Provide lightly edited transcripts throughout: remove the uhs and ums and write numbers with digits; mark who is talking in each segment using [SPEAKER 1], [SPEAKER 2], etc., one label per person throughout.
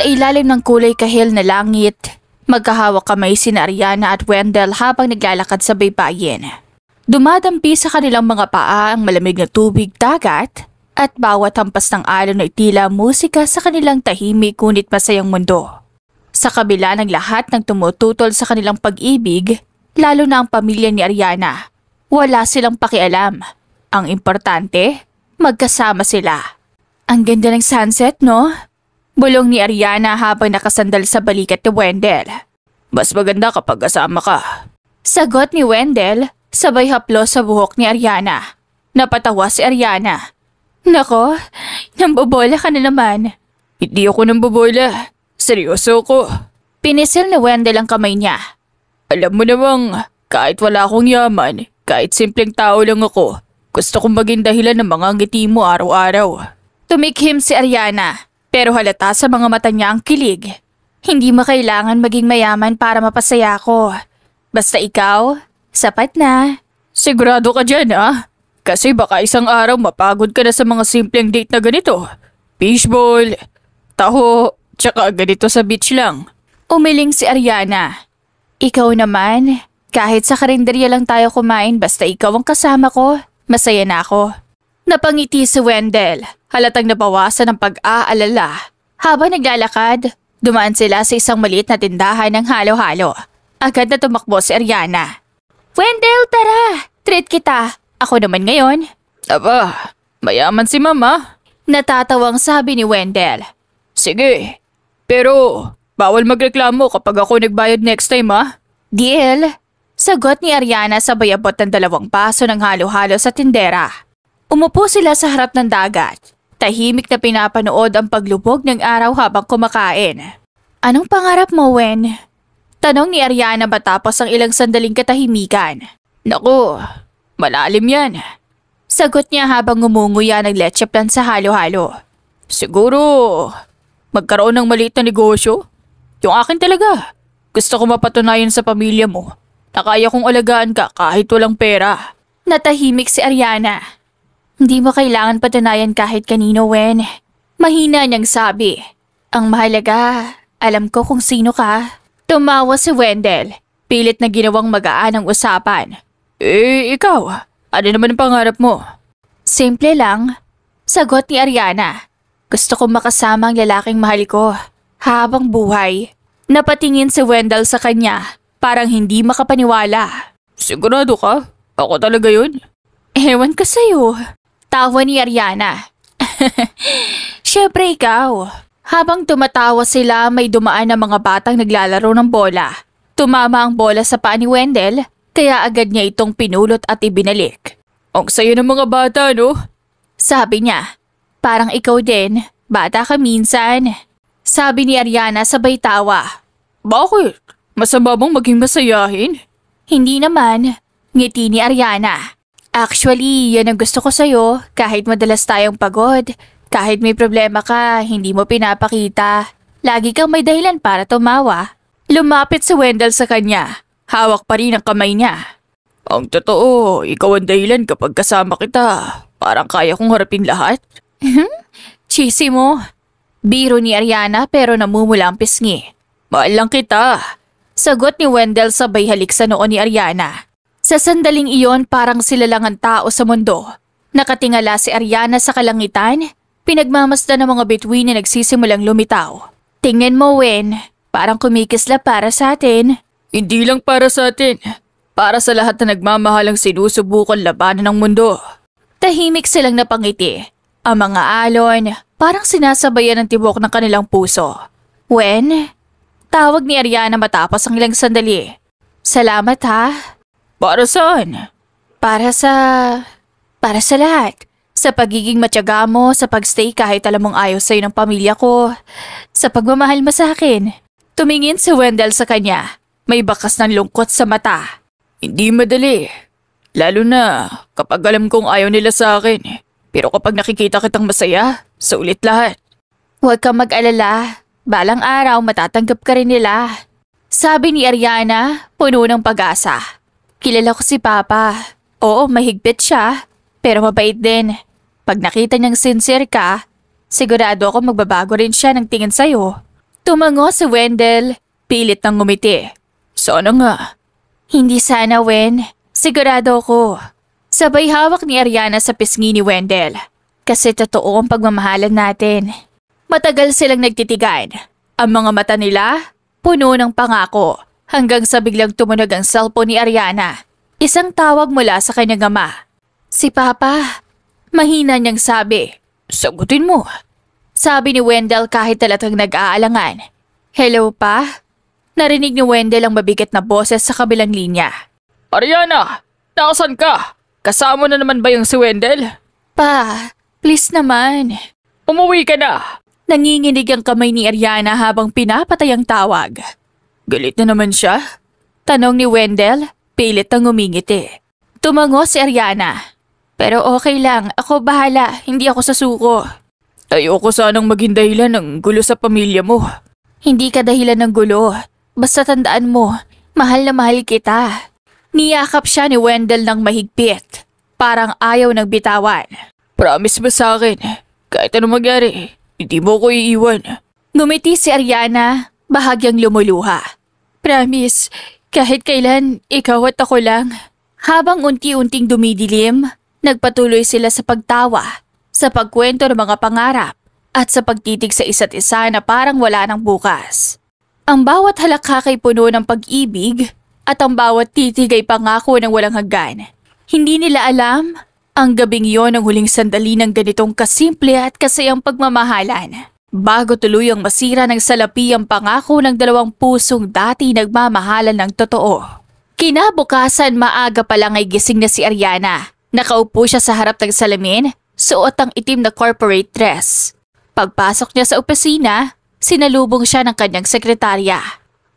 [SPEAKER 1] Sa ilalim ng kulay kahil na langit, magkahawak kamay sina Ariana at Wendell habang naglalakad sa baybayin. Dumadampi sa kanilang mga paa ang malamig na tubig dagat at bawat hampas ng alon ay tila musika sa kanilang tahimik ngunit masayang mundo. Sa kabila ng lahat ng tumututol sa kanilang pag-ibig, lalo na ang pamilya ni Ariana, wala silang pakialam. Ang importante, magkasama sila. Ang ganda ng sunset, no? Bulong ni Ariana habang nakasandal sa balikat ni Wendell. Mas maganda kapag kasama ka. Sagot ni Wendell, sabay haplos sa buhok ni Ariana. Napatawa si Ariana. Nako, nambobola ka na naman. Hindi ako nambobola. Seryoso ko. Pinisil ni Wendell ang kamay niya. Alam mo namang, kahit wala akong yaman, kahit simpleng tao lang ako, gusto kong maging dahilan ng mga ngiti mo araw-araw. Tumikhim si Ariana, pero halata sa mga mata niya ang kilig. Hindi mo kailangan maging mayaman para mapasaya ko. Basta ikaw, sapat na. Sigurado ka dyan, ha? Kasi baka isang araw mapagod ka na sa mga simpleng date na ganito. Fishball, taho, tsaka ganito sa beach lang. Umiling si Ariana. Ikaw naman, kahit sa karinderya lang tayo kumain basta ikaw ang kasama ko, masaya na ako. Napangiti si Wendell, halatang nabawasan ng pag-aalala. Habang naglalakad, dumaan sila sa isang maliit na tindahan ng halo-halo. Agad na tumakbo si Ariana. Wendell, tara! Treat kita! Ako naman ngayon. Aba, mayaman si Mama. Natatawang sabi ni Wendell. Sige, pero bawal magreklamo kapag ako nagbayad next time, ha? Deal! Sagot ni Ariana sabay abot ng 2 paso ng halo-halo sa tindera. Umupo sila sa harap ng dagat. Tahimik na pinapanood ang paglubog ng araw habang kumakain. Anong pangarap mo, Wen? Tanong ni Ariana matapos ang ilang sandaling katahimikan. Naku, malalim yan. Sagot niya habang ngumunguya ng leche plan sa halo-halo. Siguro, magkaroon ng maliit na negosyo? Yung akin talaga. Gusto ko mapatunayan sa pamilya mo na kaya kong alagaan ka kahit walang pera. Natahimik si Ariana. Hindi mo kailangan patunayan kahit kanino, Wen. Mahina niyang sabi. Ang mahalaga, alam ko kung sino ka. Tumawa si Wendell. Pilit na ginawang magaan ang usapan. Ikaw, ano naman ang pangarap mo? Simple lang. Sagot ni Ariana. Gusto kong makasama ang lalaking mahal ko habang buhay. Napatingin si Wendell sa kanya, parang hindi makapaniwala. Sigurado ka? Ako talaga yun? Ewan ka sa'yo. Tawa ni Ariana. Siyempre ikaw. Habang tumatawa sila, may dumaan na mga batang naglalaro ng bola. Tumama ang bola sa paa ni Wendell, kaya agad niya itong pinulot at ibinalik. Ang sayo ng mga bata, no? Sabi niya. Parang ikaw din, bata ka minsan. Sabi ni Ariana sabay tawa. Bakit? Masama bang maging masayahin? Hindi naman. Ngiti ni Ariana. Actually, yan ang gusto ko sa'yo. Kahit madalas tayong pagod, kahit may problema ka, hindi mo pinapakita. Lagi kang may dahilan para tumawa. Lumapit si Wendell sa kanya. Hawak pa rin ang kamay niya. Ang totoo, ikaw ang dahilan kapag kasama kita. Parang kaya kong harapin lahat. Cheesy mo. Biro ni Ariana pero namumula ang pisngi. Mahal lang kita. Sagot ni Wendell sabay halik sa noo ni Ariana. Sa sandaling iyon parang sila lang ang tao sa mundo. Nakatingala si Ariana sa kalangitan, pinagmamasdan ng mga bituin na nagsisimulang lumitaw. Tingnan mo, Wen, parang kumikisla para sa atin. Hindi lang para sa atin, para sa lahat na nagmamahalang sinusubukan labanan ng mundo. Tahimik silang napangiti. Ang mga alon, parang sinasabayan ng tibok ng kanilang puso. Wen? Tawag ni Ariana matapos ang ilang sandali. Salamat ha. Para saan? Para sa lahat. Sa pagiging matyaga mo, sa pagstay kahit alam mong ayaw sa'yo ng pamilya ko. Sa pagmamahal mo sa akin. Tumingin si Wendell sa kanya. May bakas ng lungkot sa mata. Hindi madali. Lalo na kapag alam kong ayaw nila sa akin. Pero kapag nakikita kitang masaya, sulit lahat. Huwag kang mag-alala. Balang araw matatanggap ka rin nila. Sabi ni Ariana, puno ng pag-asa. Kilala ko si Papa. Oo, mahigpit siya. Pero mabait din. Pag nakita niyang sincere ka, sigurado ako magbabago rin siya ng tingin sa'yo. Tumango si Wendell, pilit ng ngumiti. Sana nga. Hindi sana, Wen. Sigurado ako. Sabay hawak ni Ariana sa pisngi ni Wendell. Kasi totoo ang pagmamahalan natin. Matagal silang nagtitigan. Ang mga mata nila, puno ng pangako. Hanggang sa biglang tumunog ang cellphone ni Ariana. Isang tawag mula sa kanyang ama. Si Papa. Mahina niyang sabi. Sagutin mo. Sabi ni Wendell kahit talatang nag-aalangan. Hello, Pa? Narinig ni Wendell ang mabigat na boses sa kabilang linya. Ariana! Nasaan ka? Kasama na naman ba yung si Wendell? Pa, please naman. Umuwi ka na. Nanginginig ang kamay ni Ariana habang pinapatay ang tawag. Galit na naman siya? Tanong ni Wendell, pilit ang umingiti. Tumango si Ariana. Pero okay lang, ako bahala, hindi ako sasuko. Ayoko sanang maging dahilan ng gulo sa pamilya mo. Hindi ka dahilan ng gulo. Basta tandaan mo, mahal na mahal kita. Niyakap siya ni Wendell ng mahigpit. Parang ayaw ng bitawan. Promise ba sa akin? Kahit ano magyari, hindi mo ko iiwan. Ngumiti si Ariana, bahagyang lumuluha. Promise, kahit kailan, ikaw at ako lang. Habang unti-unting dumidilim, nagpatuloy sila sa pagtawa, sa pagkwento ng mga pangarap, at sa pagtitig sa isa't isa na parang wala ng bukas. Ang bawat halakha ay puno ng pag-ibig at ang bawat titig ay pangako ng walang hanggan. Hindi nila alam, ang gabing yon ang huling sandali ng ganitong kasimple at kasayang pagmamahalan. Bago tuluyang masira ng salapi ang pangako ng dalawang pusong dati nagmamahalan ng totoo. Kinabukasan maaga pa lang ay gising na si Ariana. Nakaupo siya sa harap ng salamin, suot ang itim na corporate dress. Pagpasok niya sa opisina, sinalubong siya ng kanyang sekretarya.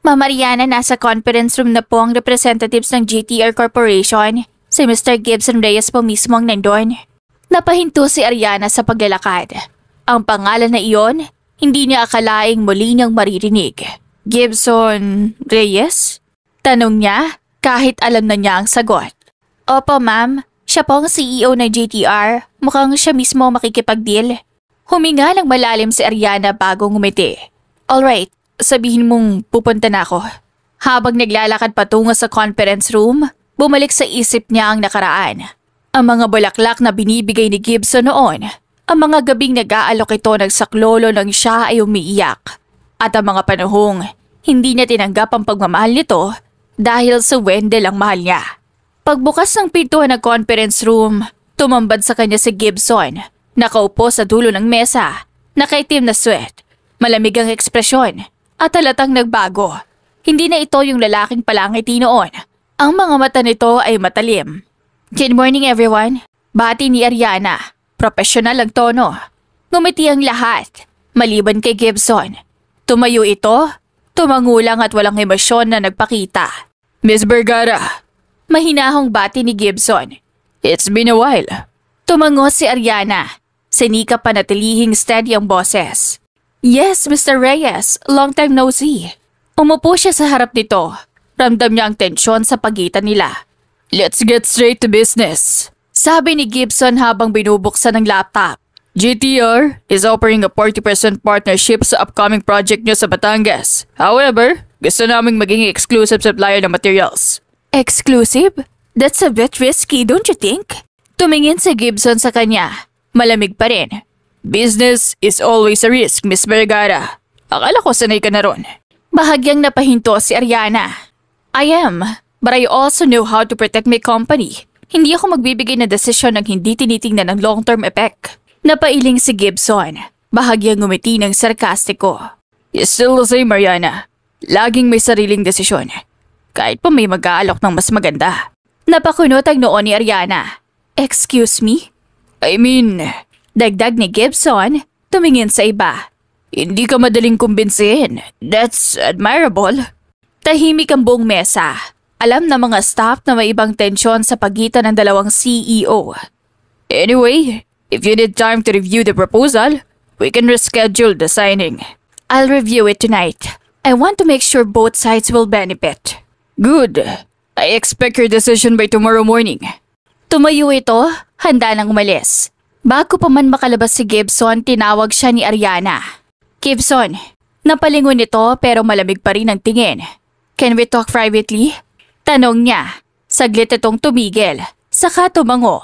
[SPEAKER 1] Ma'am Ariana, nasa conference room na po ang representatives ng GTR Corporation. Si Mr. Gibson Reyes po mismo ang nandun. Napahinto si Ariana sa paglalakad. Ang pangalan na iyon, hindi niya akalaing muli niyang maririnig. Gibson Reyes? Tanong niya kahit alam na niya ang sagot. Opo ma'am, siya po ang CEO ng GTR. Mukhang siya mismo makikipag-deal. Huminga ng malalim si Ariana bago ngumiti. Alright, sabihin mong pupunta na ako. Habang naglalakad patungo sa conference room, bumalik sa isip niya ang nakaraan. Ang mga bulaklak na binibigay ni Gibson noon. Ang mga gabing nag-aalok ito ng saklolo nang siya ay umiiyak. At ang mga panahong hindi niya tinanggap ang pagmamahal nito dahil sa Wendell ang mahal niya. Pagbukas ng pintuan ng conference room, tumambad sa kanya si Gibson. Nakaupo sa dulo ng mesa, nakaitim na sweat, malamig ang ekspresyon at halatang nagbago. Hindi na ito yung lalaking palangiti noon. Ang mga mata nito ay matalim. Good morning everyone. Bati ni Ariana. Profesional ang tono. Ngumiti ang lahat, maliban kay Gibson. Tumayo ito, tumangulang at walang emosyon na nagpakita. Miss Vergara. Mahinahong bati ni Gibson. It's been a while. Tumango si Ariana. Sinikap panatilihing steady ang boses. Yes, Mr. Reyes. Long time no see. Umupo siya sa harap nito. Ramdam niya ang tensyon sa pagitan nila. Let's get straight to business. Sabi ni Gibson habang binubuksan ng laptop. GTR is offering a 40% partnership sa upcoming project niyo sa Batangas. However, gusto naming maging exclusive supplier ng materials. Exclusive? That's a bit risky, don't you think? Tumingin si Gibson sa kanya. Malamig pa rin. Business is always a risk, Miss Vergara. Akala ko sanay ka na ron. Bahagyang napahinto si Ariana. I am, but I also know how to protect my company. Hindi ako magbibigay ng desisyon ng hindi tinitingnan ng long-term effect. Napailing si Gibson. Bahagyang ngumiti ng sarkastiko. You're still the same, Ariana. Laging may sariling desisyon. Kahit pa may mag-aalok ng mas maganda. Napakunot ang noo ni Ariana. Excuse me? I mean, dagdag ni Gibson, tumingin sa iba. Hindi ka madaling kumbinsihin. That's admirable. Tahimik ang buong mesa. Alam ng mga staff na may ibang tensyon sa pagitan ng dalawang CEO. Anyway, if you need time to review the proposal, we can reschedule the signing. I'll review it tonight. I want to make sure both sides will benefit. Good. I expect your decision by tomorrow morning. Tumayo ito, handa nang umalis. Bago pa man makalabas si Gibson, tinawag siya ni Ariana. Gibson, Napalingon ito pero malamig pa rin ang tingin. Can we talk privately? Tanong niya. Saglit itong tumigil. Saka tumango.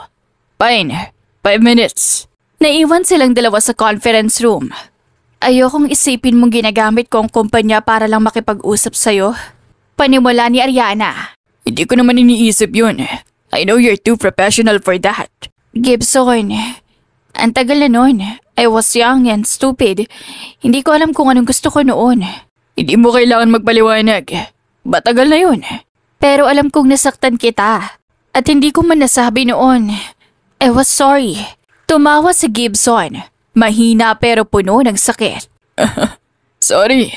[SPEAKER 2] Fine. 5 minutes.
[SPEAKER 1] Naiwan silang dalawa sa conference room. Ayokong isipin mong ginagamit ko ang kumpanya para lang makipag-usap sa'yo. Panimula ni Ariana.
[SPEAKER 2] Hindi ko naman iniisip yun. I know you're too professional for that.
[SPEAKER 1] Gibson, ang tagal na nun. I was young and stupid. Hindi ko alam kung anong gusto ko noon.
[SPEAKER 2] Hindi mo kailangan magpaliwanag. Matagal na yun.
[SPEAKER 1] Pero alam kong nasaktan kita. At hindi ko man nasabi noon. I was sorry. Tumawa si Gibson. Mahina pero puno ng sakit.
[SPEAKER 2] Sorry.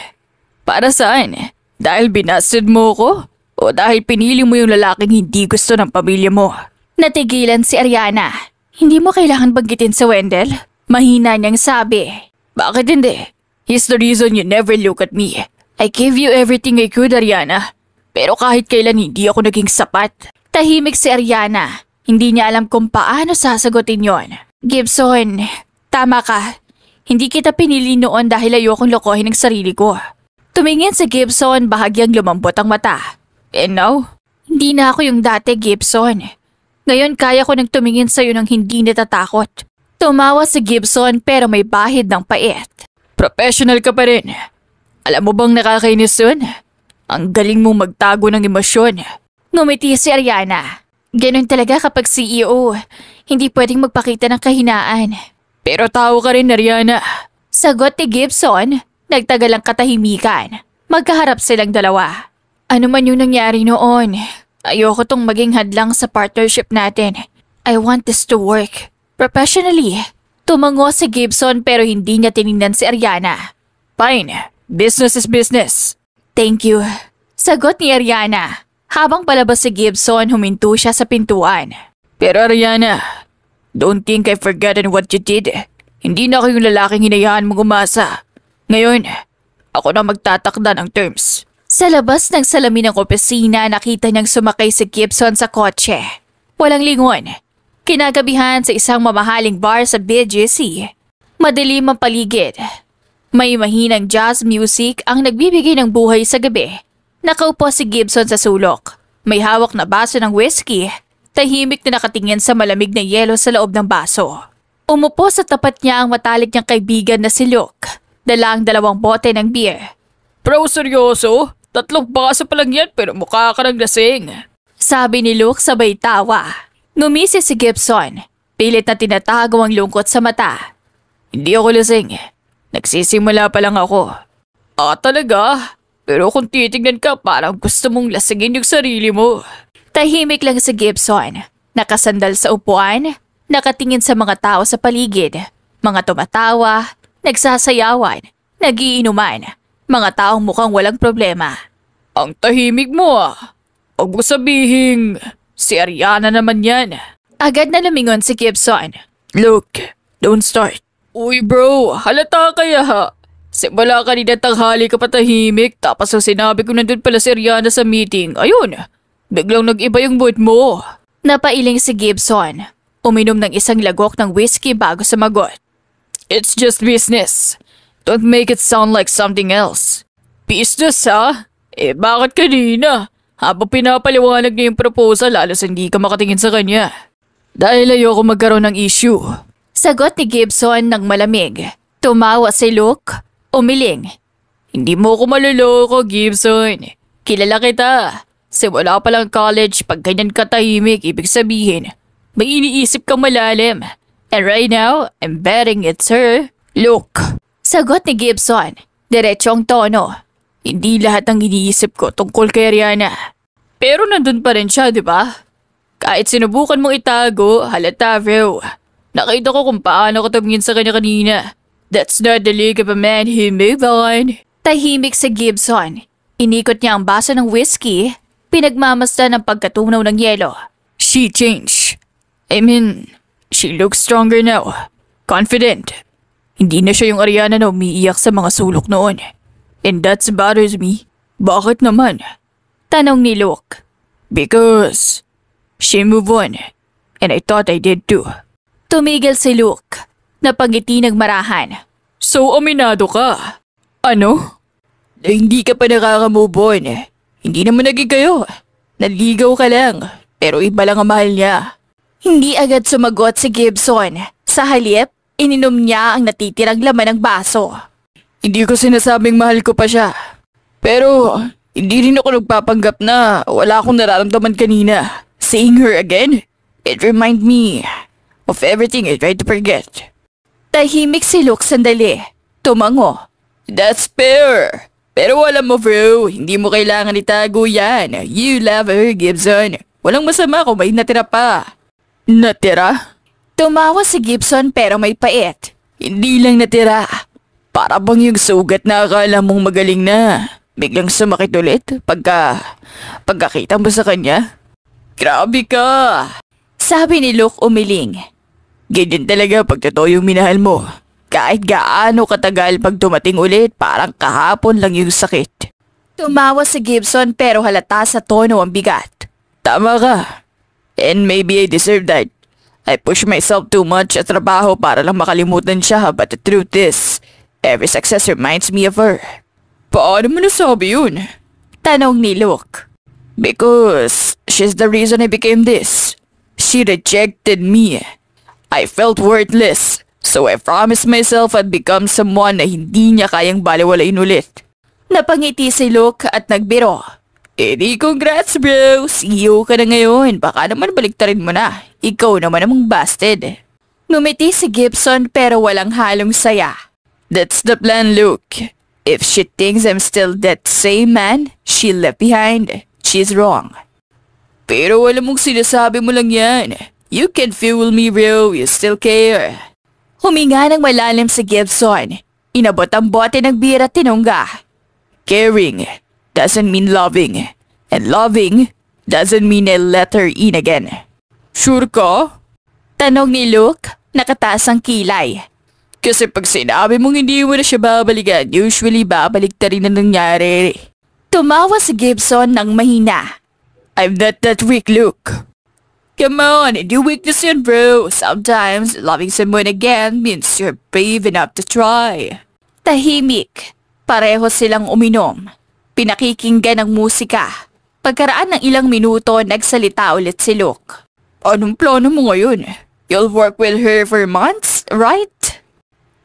[SPEAKER 2] Para saan? Dahil binasted mo ko? O dahil pinili mo yung lalaking hindi gusto ng pamilya mo?
[SPEAKER 1] Natigilan si Ariana. Hindi mo kailangan banggitin si Wendell? Mahina niyang sabi.
[SPEAKER 2] Bakit hindi? He's the reason you never look at me. I gave you everything I could, Ariana. Pero kahit kailan hindi ako naging sapat.
[SPEAKER 1] Tahimik si Ariana. Hindi niya alam kung paano sasagutin yon. Gibson, tama ka. Hindi kita pinili noon dahil ayokong lokohin ang sarili ko. Tumingin si Gibson, bahagyang lumambot ang mata.
[SPEAKER 2] And now?
[SPEAKER 1] Hindi na ako yung dati, Gibson. Ngayon kaya ko nang tumingin sa'yo ng hindi natatakot. Tumawa si Gibson pero may bahid ng pait.
[SPEAKER 2] Professional ka pa rin. Alam mo bang nakakainis yun? Ang galing mong magtago ng emosyon.
[SPEAKER 1] Ngumiti si Ariana. Ganon talaga kapag CEO. Hindi pwedeng magpakita ng kahinaan.
[SPEAKER 2] Pero tao ka rin, Ariana.
[SPEAKER 1] Sagot ni Gibson. Nagtagal ang katahimikan. Magkaharap silang dalawa. Ano man yung nangyari noon, ayoko tong maging hadlang sa partnership natin. I want this to work. Professionally. Tumango si Gibson pero hindi niya tinignan si Ariana.
[SPEAKER 2] Fine. Business is business.
[SPEAKER 1] Thank you. Sagot ni Ariana. Habang palabas si Gibson, huminto siya sa pintuan.
[SPEAKER 2] Pero Ariana, don't think I've forgotten what you did. Hindi na ako yung lalaking hinayaan mong umasa. Ngayon, ako na magtatakda ng terms.
[SPEAKER 1] Sa labas ng salamin ng opisina, nakita niyang sumakay si Gibson sa kotse. Walang lingon. Kinagabihan sa isang mamahaling bar sa BGC. Madilim ang paligid. May mahinang jazz music ang nagbibigay ng buhay sa gabi. Nakaupo si Gibson sa sulok. May hawak na baso ng whiskey. Tahimik na nakatingin sa malamig na yelo sa loob ng baso. Umupo sa tapat niya ang matalik niyang kaibigan na si Luke. Dala ang 2 bote ng beer.
[SPEAKER 2] Bro, seryoso? 3 baso pa lang yan pero mukha ka ng lasing.
[SPEAKER 1] Sabi ni Luke sabay tawa. Ngumisi si Gibson. Pilit na tinatago ang lungkot sa mata.
[SPEAKER 2] Hindi ako lasing. Nagsisimula pa lang ako. Talaga? Pero kung titignan ka parang gusto mong lasingin yung sarili mo.
[SPEAKER 1] Tahimik lang si Gibson. Nakasandal sa upuan. Nakatingin sa mga tao sa paligid. Mga tumatawa. Nagsasayawan. Nagiinuman. Mga taong mukhang walang problema.
[SPEAKER 2] Ang tahimik mo ah. Huwag mo sabihing si Ariana naman yan.
[SPEAKER 1] Agad na lumingon si Gibson.
[SPEAKER 2] Look, don't start. Uy bro, halata kaya ha. Simula kanina tanghali ka patahimik tapos ang sinabi ko nandun pala si Ariana sa meeting. Ayun, biglang nag-iba yung mood mo.
[SPEAKER 1] Napailing si Gibson. Uminom ng isang lagok ng whiskey bago sumagot.
[SPEAKER 2] It's just business. Don't make it sound like something else. Business ha? Bakit kanina? Habang pinapaliwanag niya yung proposal halos hindi ka makatingin sa kanya. Dahil ayoko magkaroon ng issue.
[SPEAKER 1] Sagot ni Gibson ng malamig. Tumawa si Luke. Umiling.
[SPEAKER 2] Hindi mo ko maluloko, Gibson. Kilala kita. Simula pa lang college, pag ganyan katahimik, ibig sabihin, may iniisip kang malalim. And right now, I'm betting it's her. Look.
[SPEAKER 1] Sagot ni Gibson. Diretsong tono.
[SPEAKER 2] Hindi lahat ng iniisip ko tungkol kay Ariana. Pero nandun pa rin siya, di ba? Kahit sinubukan mong itago, halata bro. Nakita ko kung paano ko tumingin sa kanya kanina. That's not the league of a man who moved on.
[SPEAKER 1] Tahimik si Gibson. Inikot niya ang baso ng whiskey. Pinagmamasdan ng pagkatunaw ng yelo.
[SPEAKER 2] She changed. I mean, she looks stronger now. Confident. Hindi na siya yung Ariana na umiiyak sa mga sulok noon. And that bothers me. Bakit naman?
[SPEAKER 1] Tanong ni Luke.
[SPEAKER 2] Because she moved on. And I thought I did too.
[SPEAKER 1] Tumigil si Luke. Napangiti ng marahan.
[SPEAKER 2] So aminado ka? Ano? Na hindi ka pa nakaka-move on. Hindi naman naging kayo. Naligaw ka lang, pero iba lang ang mahal niya.
[SPEAKER 1] Hindi agad sumagot si Gibson. Sa halip, ininom niya ang natitirang laman ng baso.
[SPEAKER 2] Hindi ko sinasabing mahal ko pa siya. Pero hindi rin ako nagpapanggap na wala akong nararamdaman kanina. Seeing her again, it remind me of everything I tried to forget.
[SPEAKER 1] Tahimik si Luke sandali. Tumango.
[SPEAKER 2] That's fair. Pero alam mo bro, hindi mo kailangan itago yan. You love her, Gibson. Walang masama kung may natira pa. Natira?
[SPEAKER 1] Tumawa si Gibson pero may pait.
[SPEAKER 2] Hindi lang natira. Para bang yung sugat na akala mong magaling na. Biglang sumakit ulit pagkakita mo sa kanya. Grabe ka!
[SPEAKER 1] Sabi ni Luke umiling.
[SPEAKER 2] Ganyan talaga pag totoo yung minahal mo. Kahit gaano katagal pag dumating ulit, parang kahapon lang yung sakit.
[SPEAKER 1] Tumawa si Gibson pero halata sa tono ang bigat.
[SPEAKER 2] Tama ka. And maybe I deserve that. I push myself too much sa trabaho para lang makalimutan siya, but the truth is, every success reminds me of her. Paano mo nasabi yun?
[SPEAKER 1] Tanong ni Luke.
[SPEAKER 2] Because she's the reason I became this. She rejected me. I felt worthless. So I promised myself I'd become someone na hindi niya kayang baliwalain ulit.
[SPEAKER 1] Napangiti si Luke at nagbiro.
[SPEAKER 2] Edi congrats bro! CEO ka na ngayon. Baka naman baliktarin mo na. Ikaw naman namang busted.
[SPEAKER 1] Ngumiti si Gibson pero walang halong saya.
[SPEAKER 2] That's the plan, Luke. If she thinks I'm still that same man she left behind, she's wrong. Pero alam mong sinasabi mo lang yan. You can fool me bro, you still care.
[SPEAKER 1] Huminga ng malalim si Gibson. Inabot ang bote ng bira at tinungga.
[SPEAKER 2] Caring doesn't mean loving. And loving doesn't mean I let her in again. Sure ka?
[SPEAKER 1] Tanong ni Luke, nakataas ang kilay.
[SPEAKER 2] Kasi pag sinabi mong hindi mo na siya babalikan, usually babalik na rin ang nangyari.
[SPEAKER 1] Tumawa si Gibson ng mahina.
[SPEAKER 2] I'm not that weak, Luke. Come on, hindi weakness yun bro. Sometimes loving someone again means you're brave enough to try.
[SPEAKER 1] Tahimik. Pareho silang uminom. Pinakikinggan ang musika. Pagkaraan ng ilang minuto, nagsalita ulit si Luke.
[SPEAKER 2] Anong plano mo ngayon? You'll work with her for months, right?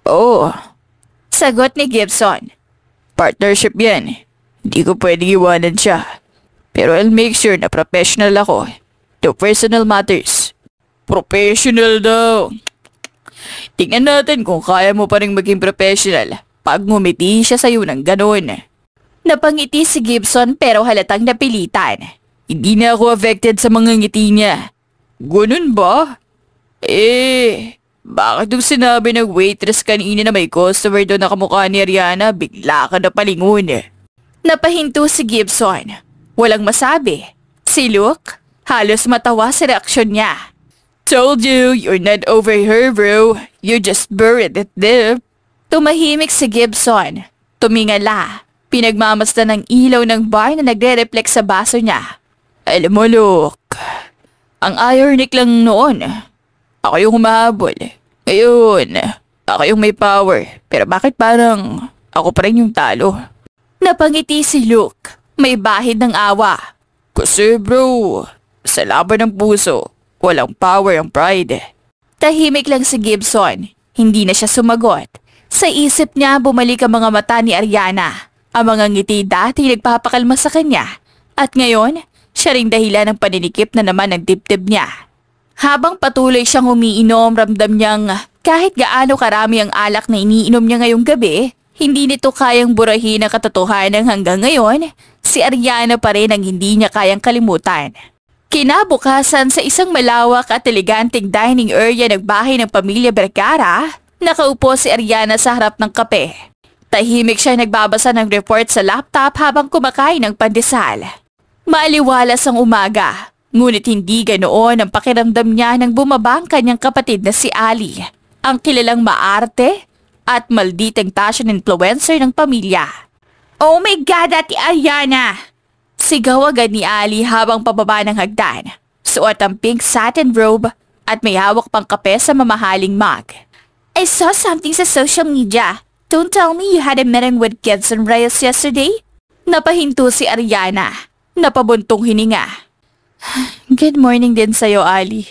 [SPEAKER 2] Oh.
[SPEAKER 1] Sagot ni Gibson.
[SPEAKER 2] Partnership yan. Hindi ko pwedeng iwanan siya. Pero I'll make sure na professional ako. To personal matters. Professional daw. Tingnan natin kung kaya mo pa rin maging professional pag ngumiti siya sa'yo ng ganon.
[SPEAKER 1] Napangiti si Gibson pero halatang napilitan.
[SPEAKER 2] Hindi na ako affected sa mga ngiti niya. Ganun ba? Bakit yung sinabi ng waitress kanina na may customer doon na kamukha ni Ariana, bigla ka na palingon?
[SPEAKER 1] Napahinto si Gibson. Walang masabi. Si Luke, halos matawa sa reaksyon niya.
[SPEAKER 2] Told you, you're not over her bro. You just buried it deep.
[SPEAKER 1] Tumahimik si Gibson. Tumingala. Pinagmamasdan ng ilaw ng bar na nagre-reflect sa baso niya.
[SPEAKER 2] Alam mo Luke, ang ironic lang noon. Ako yung humahabol. Ngayon, ako yung may power. Pero bakit parang ako pa rin yung talo?
[SPEAKER 1] Napangiti si Luke. May bahid ng awa.
[SPEAKER 2] Kasi bro, sa laban ng puso, walang power ang pride.
[SPEAKER 1] Tahimik lang si Gibson. Hindi na siya sumagot. Sa isip niya bumalik ang mga mata ni Ariana. Ang mga ngiti dati nagpapakalma sa kanya. At ngayon, siya ring dahilan ng paninikip na naman ng dibdib niya. Habang patuloy siyang umiinom, ramdam niyang kahit gaano karami ang alak na iniinom niya ngayong gabi, hindi nito kayang burahin ang katotohanan hanggang ngayon, si Ariana pa rin ang hindi niya kayang kalimutan. Kinabukasan sa isang malawak at eleganteng dining area ng bahay ng pamilya Vergara, nakaupo si Ariana sa harap ng kape. Tahimik siya nagbabasa ng report sa laptop habang kumakain ng pandesal. Maaliwalas ang umaga, ngunit hindi ganoon ang pakiramdam niya nang bumaba ang kanyang kapatid na si Ali, ang kilalang maarte at malditeng fashion influencer ng pamilya. Oh my God, Ate Ariana! Sigaw agad ni Ali habang pababa ng hagdan. Suot ang pink satin robe at may hawak pang kape sa mamahaling mug. I saw something sa social media. Don't tell me you had a meeting with Gibson Reyes yesterday? Napahinto si Ariana. Napabuntong hininga. Good morning din sa'yo, Ali.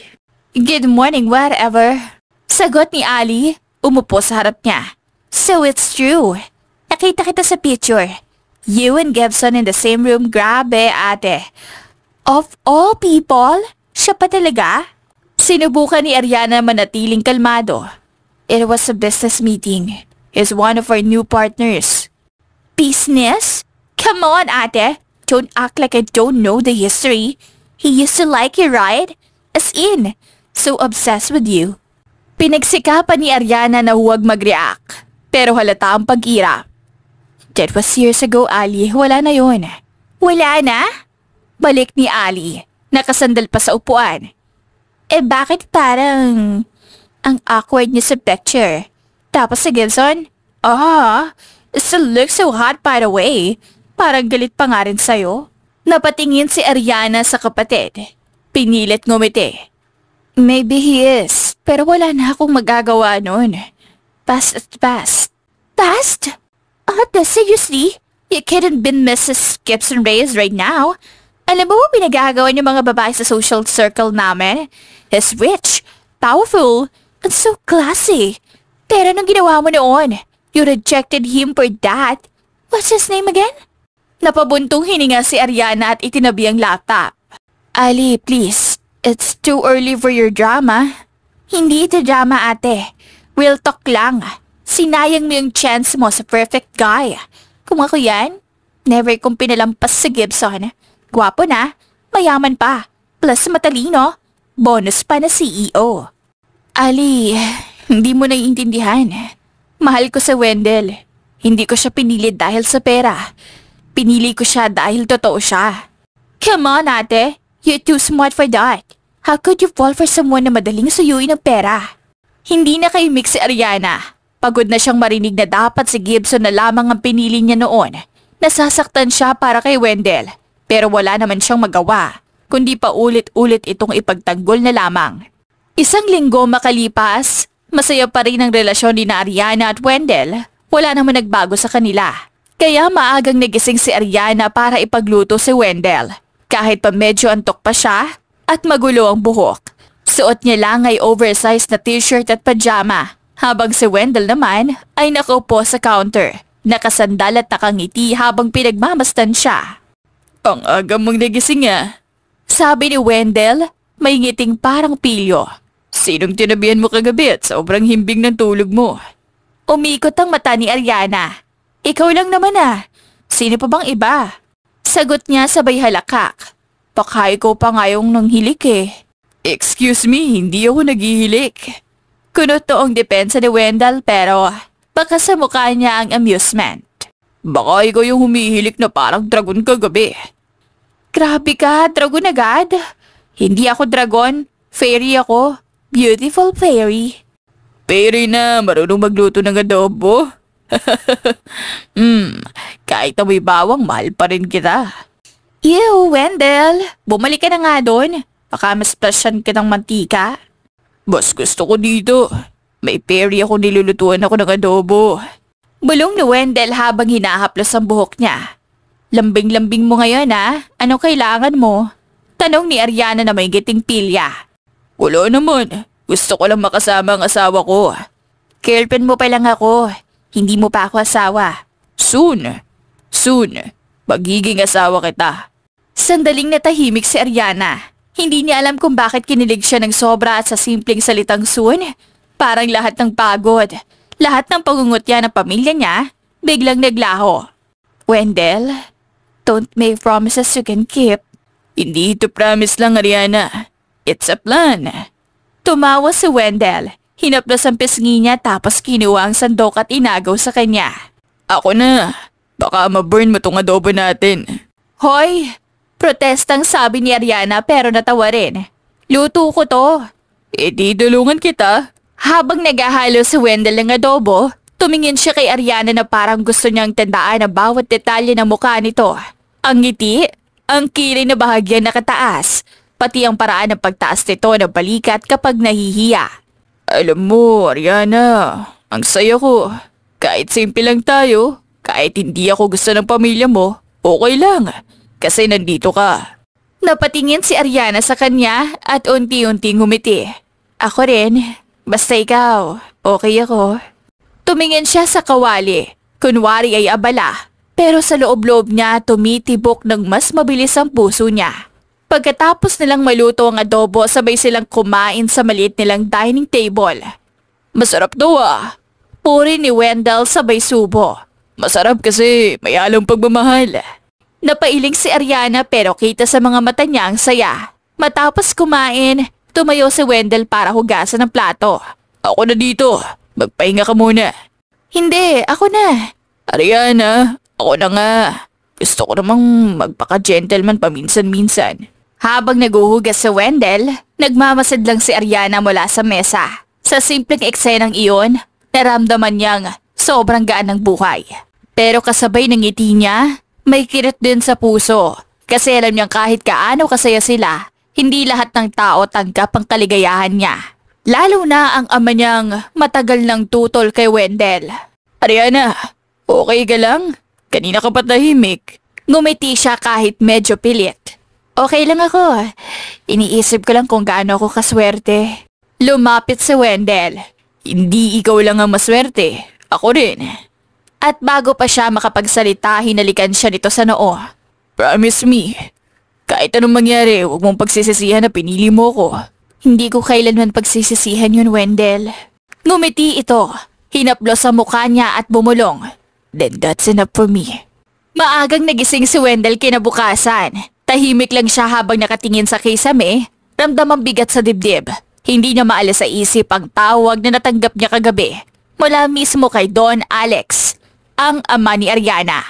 [SPEAKER 1] Good morning, whatever. Sagot ni Ali, umupo sa harap niya. So it's true. Nakita kita sa picture. You and Gibson in the same room, grabe ate. Of all people, siya pa talaga? Sinubukan ni Ariana manatiling kalmado. It was a business meeting. He's one of our new partners. Business? Come on, ate. Don't act like I don't know the history. He used to like you, right? As in, so obsessed with you. Pinagsikapan ni Ariana na huwag mag-react, pero halata ang pag-ira. That was years ago, Ali. Wala na yun. Wala na? Balik ni Ali. Nakasandal pa sa upuan. Bakit parang ang awkward niya sa picture? Tapos si Gibson? Still looks so hot by the way. Parang galit pa nga rin sa'yo. Napatingin si Ariana sa kapatid. Pinilit ngumiti. Maybe he is, pero wala na akong magagawa nun. Past at past. Past? Seriously? You couldn't be Mrs. Gibson Reyes right now? Alam mo pinagagawa niyo mga babae sa social circle namin? He's rich, powerful, and so classy. Pero anong ginawa mo noon? You rejected him for that. What's his name again? Napabuntong hininga si Ariana at itinabi ang laptop. Ali, please. It's too early for your drama. Hindi ito drama, ate. Real talk lang. Sinayang mo yung chance mo sa perfect guy. Kung ako yan, never kong pinalampas si Gibson. Gwapo na, mayaman pa, plus matalino. Bonus pa na CEO. Ali, hindi mo naiintindihan. Mahal ko si Wendell. Hindi ko siya pinili dahil sa pera. Pinili ko siya dahil totoo siya. Come on, ate. You're too smart for that. How could you fall for someone na madaling suyuin ng pera? Hindi na kaimik si Ariana. Pagod na siyang marinig na dapat si Gibson na lamang ang pinili niya noon. Nasasaktan siya para kay Wendell. Pero wala naman siyang magawa, kundi pa ulit-ulit itong ipagtanggol na lamang. Isang linggo makalipas, masaya pa rin ang relasyon ni Ariana at Wendell. Wala naman nagbago sa kanila. Kaya maagang nagising si Ariana para ipagluto si Wendell. Kahit pa medyo antok pa siya at magulo ang buhok. Suot niya lang ay oversized na t-shirt at pajama. Habang si Wendell naman ay nakaupo sa counter. Nakasandal at nakangiti habang pinagmamasdan siya. Ang aga mong nagising nga. Sabi ni Wendell, may ngiting parang pilyo. Sinong tinabihan mo kagabi at sobrang himbing ng tulog mo? Umikot ang mata ni Ariana. Ikaw lang naman ah. Sino pa bang iba? Sagot niya sabay halakak. Baka ikaw pa nga yung nanghilik eh. Excuse me, hindi ako naghihilik. Kunot toong depensa ni Wendell pero baka sa mukha niya ang amusement. Baka ikaw yung humihilik na parang dragon kagabi. Grabe ka, dragon agad. Hindi ako dragon, fairy ako. Beautiful fairy. Fairy na, marunong magluto ng adobo. Kahit amoy bawang, mahal pa rin kita. Ew, Wendell. Bumalik ka na nga doon. Baka mas plasyan ka ng mantika. Mas gusto ko dito. May fairy ako nilulutuan ako ng adobo. Bulong ni Wendell habang hinahaplos ang buhok niya. Lambing-lambing mo ngayon ah. Ano kailangan mo? Tanong ni Ariana na may giting pilya. Wala naman. Gusto ko lang makasama ang asawa ko. Girlfriend mo pa lang ako. Hindi mo pa ako asawa. Soon. Magiging asawa kita. Sandaling natahimik si Ariana. Hindi niya alam kung bakit kinilig siya ng sobra at sa simpleng salitang soon. Parang lahat ng pagod, lahat ng pangungutya ng pamilya niya, biglang naglaho. Wendell, don't make promises you can keep. Hindi ito promise lang, Ariana. It's a plan. Tumawa si Wendell. Hinaplos ang pisngi niya tapos kinuha ang sandok at inagaw sa kanya. Ako na. Baka ma-burn mo tong adobo natin. Hoy! Protestang sabi ni Ariana pero natawa rin. Luto ko to. Di tulungan kita. Habang naghahalo si Wendell ng adobo, tumingin siya kay Ariana na parang gusto niyang tandaan ang bawat detalye ng mukha nito. Ang ngiti, ang kilay na bahagyan nakataas, pati ang paraan ng pagtaas nito ng balikat kapag nahihiya. Alam mo, Ariana, ang saya ko.
[SPEAKER 2] Kahit simple lang tayo, kahit hindi ako gusto ng pamilya mo, okay lang. Kasi nandito ka.
[SPEAKER 1] Napatingin si Ariana sa kanya at unti-unting ngumiti. Ako rin. Basta ikaw, okay ako. Tumingin siya sa kawali. Kunwari ay abala. Pero sa loob-loob niya tumitibok ng mas mabilis ang puso niya. Pagkatapos nilang maluto ang adobo, sabay silang kumain sa maliit nilang dining table.
[SPEAKER 2] Masarap daw ah.
[SPEAKER 1] Puri ni Wendell sabay subo.
[SPEAKER 2] Masarap kasi may halong pagmamahal.
[SPEAKER 1] Napailing si Ariana pero kita sa mga mata niya ang saya. Matapos kumain, tumayo si Wendell para hugasan ang plato.
[SPEAKER 2] Ako na dito. Magpahinga ka muna.
[SPEAKER 1] Hindi, ako na.
[SPEAKER 2] Ariana, ako na nga. Gusto ko namang magpaka-gentleman paminsan-minsan.
[SPEAKER 1] Habang naguhugas si Wendell, nagmamasid lang si Ariana mula sa mesa. Sa simpleng eksenang iyon, naramdaman niyang sobrang gaan ng buhay. Pero kasabay ng ngiti niya, may kirit din sa puso. Kasi alam niyang kahit kaano kasaya sila, hindi lahat ng tao tanggap ang kaligayahan niya. Lalo na ang ama niyang matagal ng tutol kay Wendell.
[SPEAKER 2] Ariana, okay ka lang? Kanina ka pa tahimik.
[SPEAKER 1] Ngumiti siya kahit medyo pilit. Okay lang ako. Iniisip ko lang kung gaano ako kaswerte. Lumapit si Wendell.
[SPEAKER 2] Hindi ikaw lang ang maswerte. Ako rin.
[SPEAKER 1] At bago pa siya makapagsalita, hinalikan siya nito sa noo.
[SPEAKER 2] Promise me. Kahit anong mangyari, huwag mong pagsisisihan na pinili mo ko.
[SPEAKER 1] Hindi ko kailanman pagsisisihan yun, Wendell. Ngumiti ito. Hinaplos sa mukha niya at bumulong.
[SPEAKER 2] Then that's enough for me.
[SPEAKER 1] Maagang nagising si Wendell kinabukasan. Tahimik lang siya habang nakatingin sa kisame, ramdamang bigat sa dibdib. Hindi niya maalis sa isip ang tawag na natanggap niya kagabi mula mismo kay Don Alex, ang ama ni Ariana.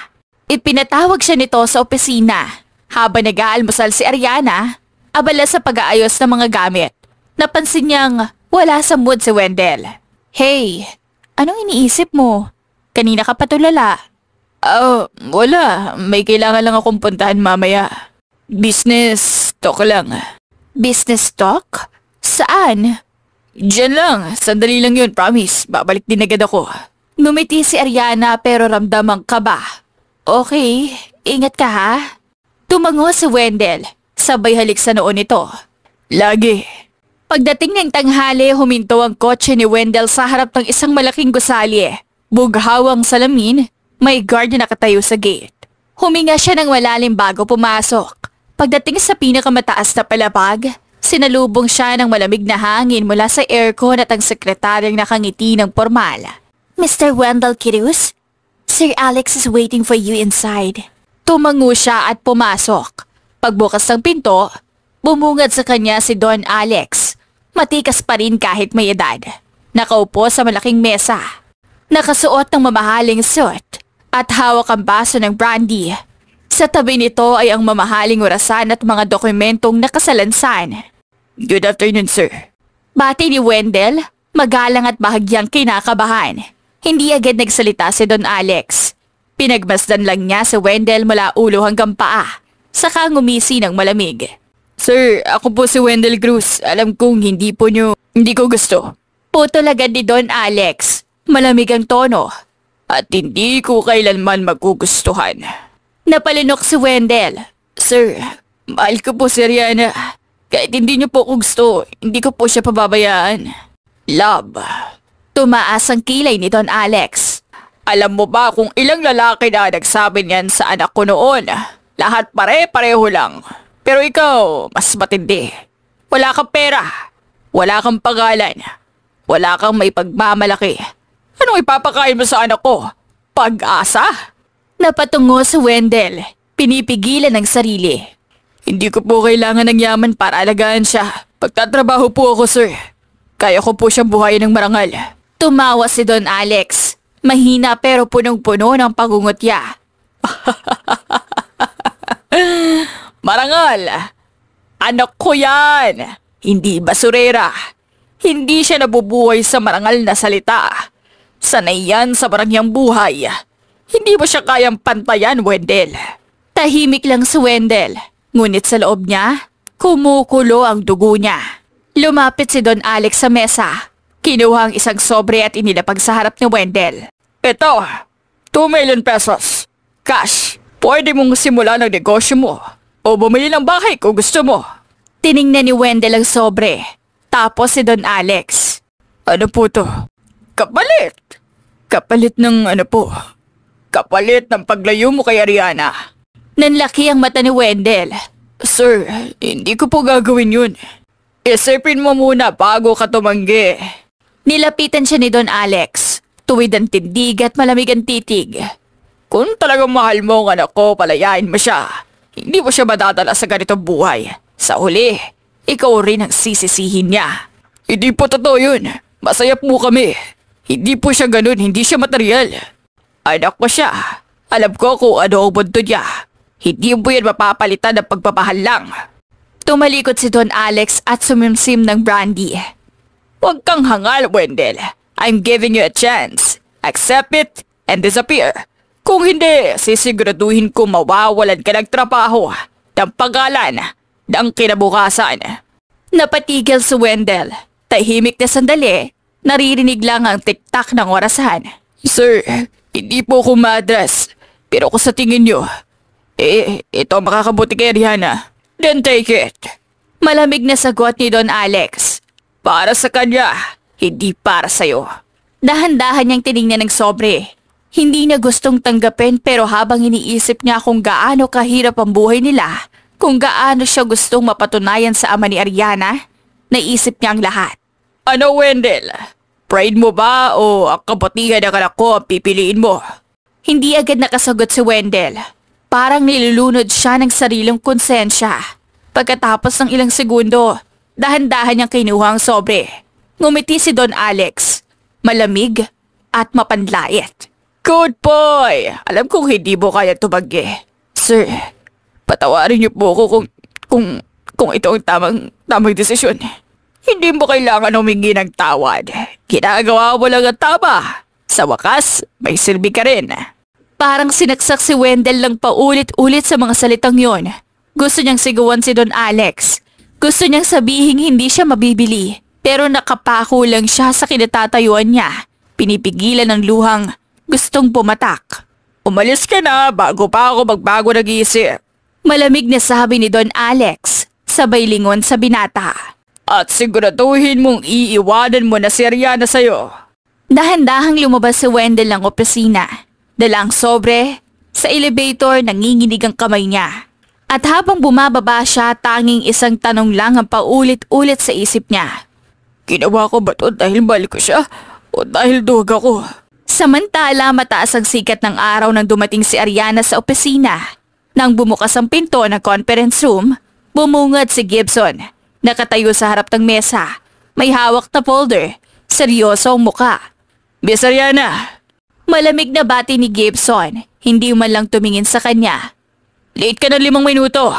[SPEAKER 1] Ipinatawag siya nito sa opisina. Habang nag-aalmusal si Ariana, abala sa pag-aayos ng mga gamit. Napansin niyang wala sa mood si Wendell. Hey, anong iniisip mo? Kanina ka pa tulala.
[SPEAKER 2] Wala. May kailangan lang akong puntahan mamaya. Business talk lang.
[SPEAKER 1] Business talk? Saan?
[SPEAKER 2] Diyan lang. Sandali lang yun, promise. Babalik din agad ako.
[SPEAKER 1] Ngumiti si Ariana pero ramdamang kaba. Okay, ingat ka ha. Tumango si Wendell. Sabay halik sa noo nito.
[SPEAKER 2] Lagi.
[SPEAKER 1] Pagdating ng tanghali, huminto ang kotse ni Wendell sa harap ng isang malaking gusali. Bughawang salamin, may guard na nakatayo sa gate. Huminga siya ng malalim bago pumasok. Pagdating sa pinakamataas na palapag, sinalubong siya ng malamig na hangin mula sa aircon at ang sekretaryang nakangiti ng formal. Mr. Wendell Kirus, Sir Alex is waiting for you inside. Tumango siya at pumasok. Pagbukas ng pinto, bumungad sa kanya si Don Alex. Matikas pa rin kahit may edad. Nakaupo sa malaking mesa. Nakasuot ng mamahaling suit at hawak ang baso ng brandy. Sa tabi nito ay ang mamahaling orasan at mga dokumentong nakasalansan.
[SPEAKER 2] Good afternoon, sir.
[SPEAKER 1] Bati ni Wendell, magalang at bahagyang kinakabahan. Hindi agad nagsalita si Don Alex. Pinagmasdan lang niya si Wendell mula ulo hanggang paa. Saka ngumisi ng malamig.
[SPEAKER 2] Sir, ako po si Wendell Cruz. Alam kong hindi ko gusto.
[SPEAKER 1] Putol agad ni Don Alex. Malamig ang tono.
[SPEAKER 2] At hindi ko kailanman magugustuhan.
[SPEAKER 1] Napalinok si Wendell.
[SPEAKER 2] Sir, mahal ko po si Ariana. Kahit hindi niyo po ko gusto, hindi ko po siya pababayaan. Love.
[SPEAKER 1] Tumaas ang kilay ni Don Alex.
[SPEAKER 2] Alam mo ba kung ilang lalaki na nagsabi niyan sa anak ko noon? Lahat pare-pareho lang. Pero ikaw, mas matindi. Wala kang pera. Wala kang pangalan. Wala kang may pagmamalaki. Anong ipapakain mo sa anak ko? Pag-asa?
[SPEAKER 1] Napatungo si Wendell. Pinipigilan ang sarili.
[SPEAKER 2] Hindi ko po kailangan ng yaman para alagaan siya. Pagtatrabaho po ako, sir. Kaya ko po siyang buhayin ng marangal.
[SPEAKER 1] Tumawa si Don Alex. Mahina pero punong-puno ng pagungutya.
[SPEAKER 2] Marangal! Anak ko yan! Hindi basurera. Hindi siya nabubuhay sa marangal na salita. Sanay yan sa barangyang buhay. Hindi mo siya kayang pantayan, Wendell.
[SPEAKER 1] Tahimik lang si Wendell. Ngunit sa loob niya, kumukulo ang dugo niya. Lumapit si Don Alex sa mesa. Kinuha ang isang sobre at inilapag sa harap ni Wendell.
[SPEAKER 2] Ito, 2 million pesos. Cash. Pwede mong simula ng negosyo mo o bumili ng bahay kung gusto mo.
[SPEAKER 1] Tiningnan ni Wendell ang sobre. Tapos si Don Alex.
[SPEAKER 2] Ano po to? Kapalit. Kapalit ng ano po? Kapalit ng paglayo mo kay Ariana.
[SPEAKER 1] Nanlaki ang mata ni Wendell.
[SPEAKER 2] Sir, hindi ko po gagawin yun. Isipin mo muna bago ka tumanggi.
[SPEAKER 1] Nilapitan siya ni Don Alex. Tuwid ang tindig at malamig ang titig.
[SPEAKER 2] Kung talagang mahal mo ang anak ko, palayain mo siya. Hindi mo siya madadala sa ganitong buhay. Sa huli, ikaw rin ang sisisihin niya. Hindi po totoo yun. Masaya po kami. Hindi po siya ganun, hindi siya material. Anak ko siya. Alam ko kung ano ang mundo niya. Hindi mo yan mapapalitan ng pagpapahal lang.
[SPEAKER 1] Tumalikod si Don Alex at sumimsim ng brandy.
[SPEAKER 2] Huwag kang hangal, Wendell. I'm giving you a chance. Accept it and disappear. Kung hindi, sisiguraduhin ko mawawalan ka ng trabaho, ng pangalan, ng kinabukasan.
[SPEAKER 1] Napatigil si Wendell. Tahimik na sandali, naririnig lang ang tiktak ng orasan.
[SPEAKER 2] Sir, hindi po ako ma-address. Pero kung sa tingin nyo, ito makakabuti kay Ariana. Then take it.
[SPEAKER 1] Malamig na sagot ni Don Alex.
[SPEAKER 2] Para sa kanya, hindi para sa'yo.
[SPEAKER 1] Dahan-dahan niyang tinignan ng sobre. Hindi niya gustong tanggapin pero habang iniisip niya kung gaano kahirap ang buhay nila, kung gaano siya gustong mapatunayan sa ama ni Ariana, naisip niya ang lahat.
[SPEAKER 2] Ano, Wendell? Pride mo ba o ang kabutihan ng anak ko ang pipiliin mo?
[SPEAKER 1] Hindi agad nakasagot si Wendell. Parang nilulunod siya ng sariling konsensya. Pagkatapos ng ilang segundo, dahan-dahan niyang kinuha ang sobre. Ngumiti si Don Alex. Malamig at mapanlait.
[SPEAKER 2] Good boy! Alam kong hindi mo kaya tumanggi. Sir, patawarin niyo po ako kung ito ang tamang desisyon. Hindi mo kailangan humingi ng tawad. Ginagawa mo lang ang tama. Sa wakas, may silbi ka rin.
[SPEAKER 1] Parang sinaksak si Wendell lang paulit-ulit sa mga salitang yon. Gusto niyang sigawan si Don Alex. Gusto niyang sabihin hindi siya mabibili. Pero nakapako lang siya sa kinatatayuan niya. Pinipigilan ng luhang gustong pumatak.
[SPEAKER 2] Umalis ka na bago pa ako magbago nag-iisip.
[SPEAKER 1] Malamig na sabi ni Don Alex, sabay lingon sa binata.
[SPEAKER 2] At siguraduhin mong iiwanan mo na si Ariana sa'yo.
[SPEAKER 1] Dahan-dahang lumabas si Wendell ng opisina. Dalang sobre, sa elevator nanginginig ang kamay niya. At habang bumababa siya, tanging isang tanong lang ang paulit-ulit sa isip niya.
[SPEAKER 2] Ginawa ko ba ito dahil mahal ko siya o dahil duwag ako?
[SPEAKER 1] Samantala, mataas ang sikat ng araw nang dumating si Ariana sa opisina. Nang bumukas ang pinto ng conference room, bumungad si Gibson. Nakatayo sa harap ng mesa. May hawak na folder. Seryoso ang muka.
[SPEAKER 2] Miss Ariana!
[SPEAKER 1] Malamig na bati ni Gibson. Hindi man lang tumingin sa kanya.
[SPEAKER 2] Late ka ng 5 minuto.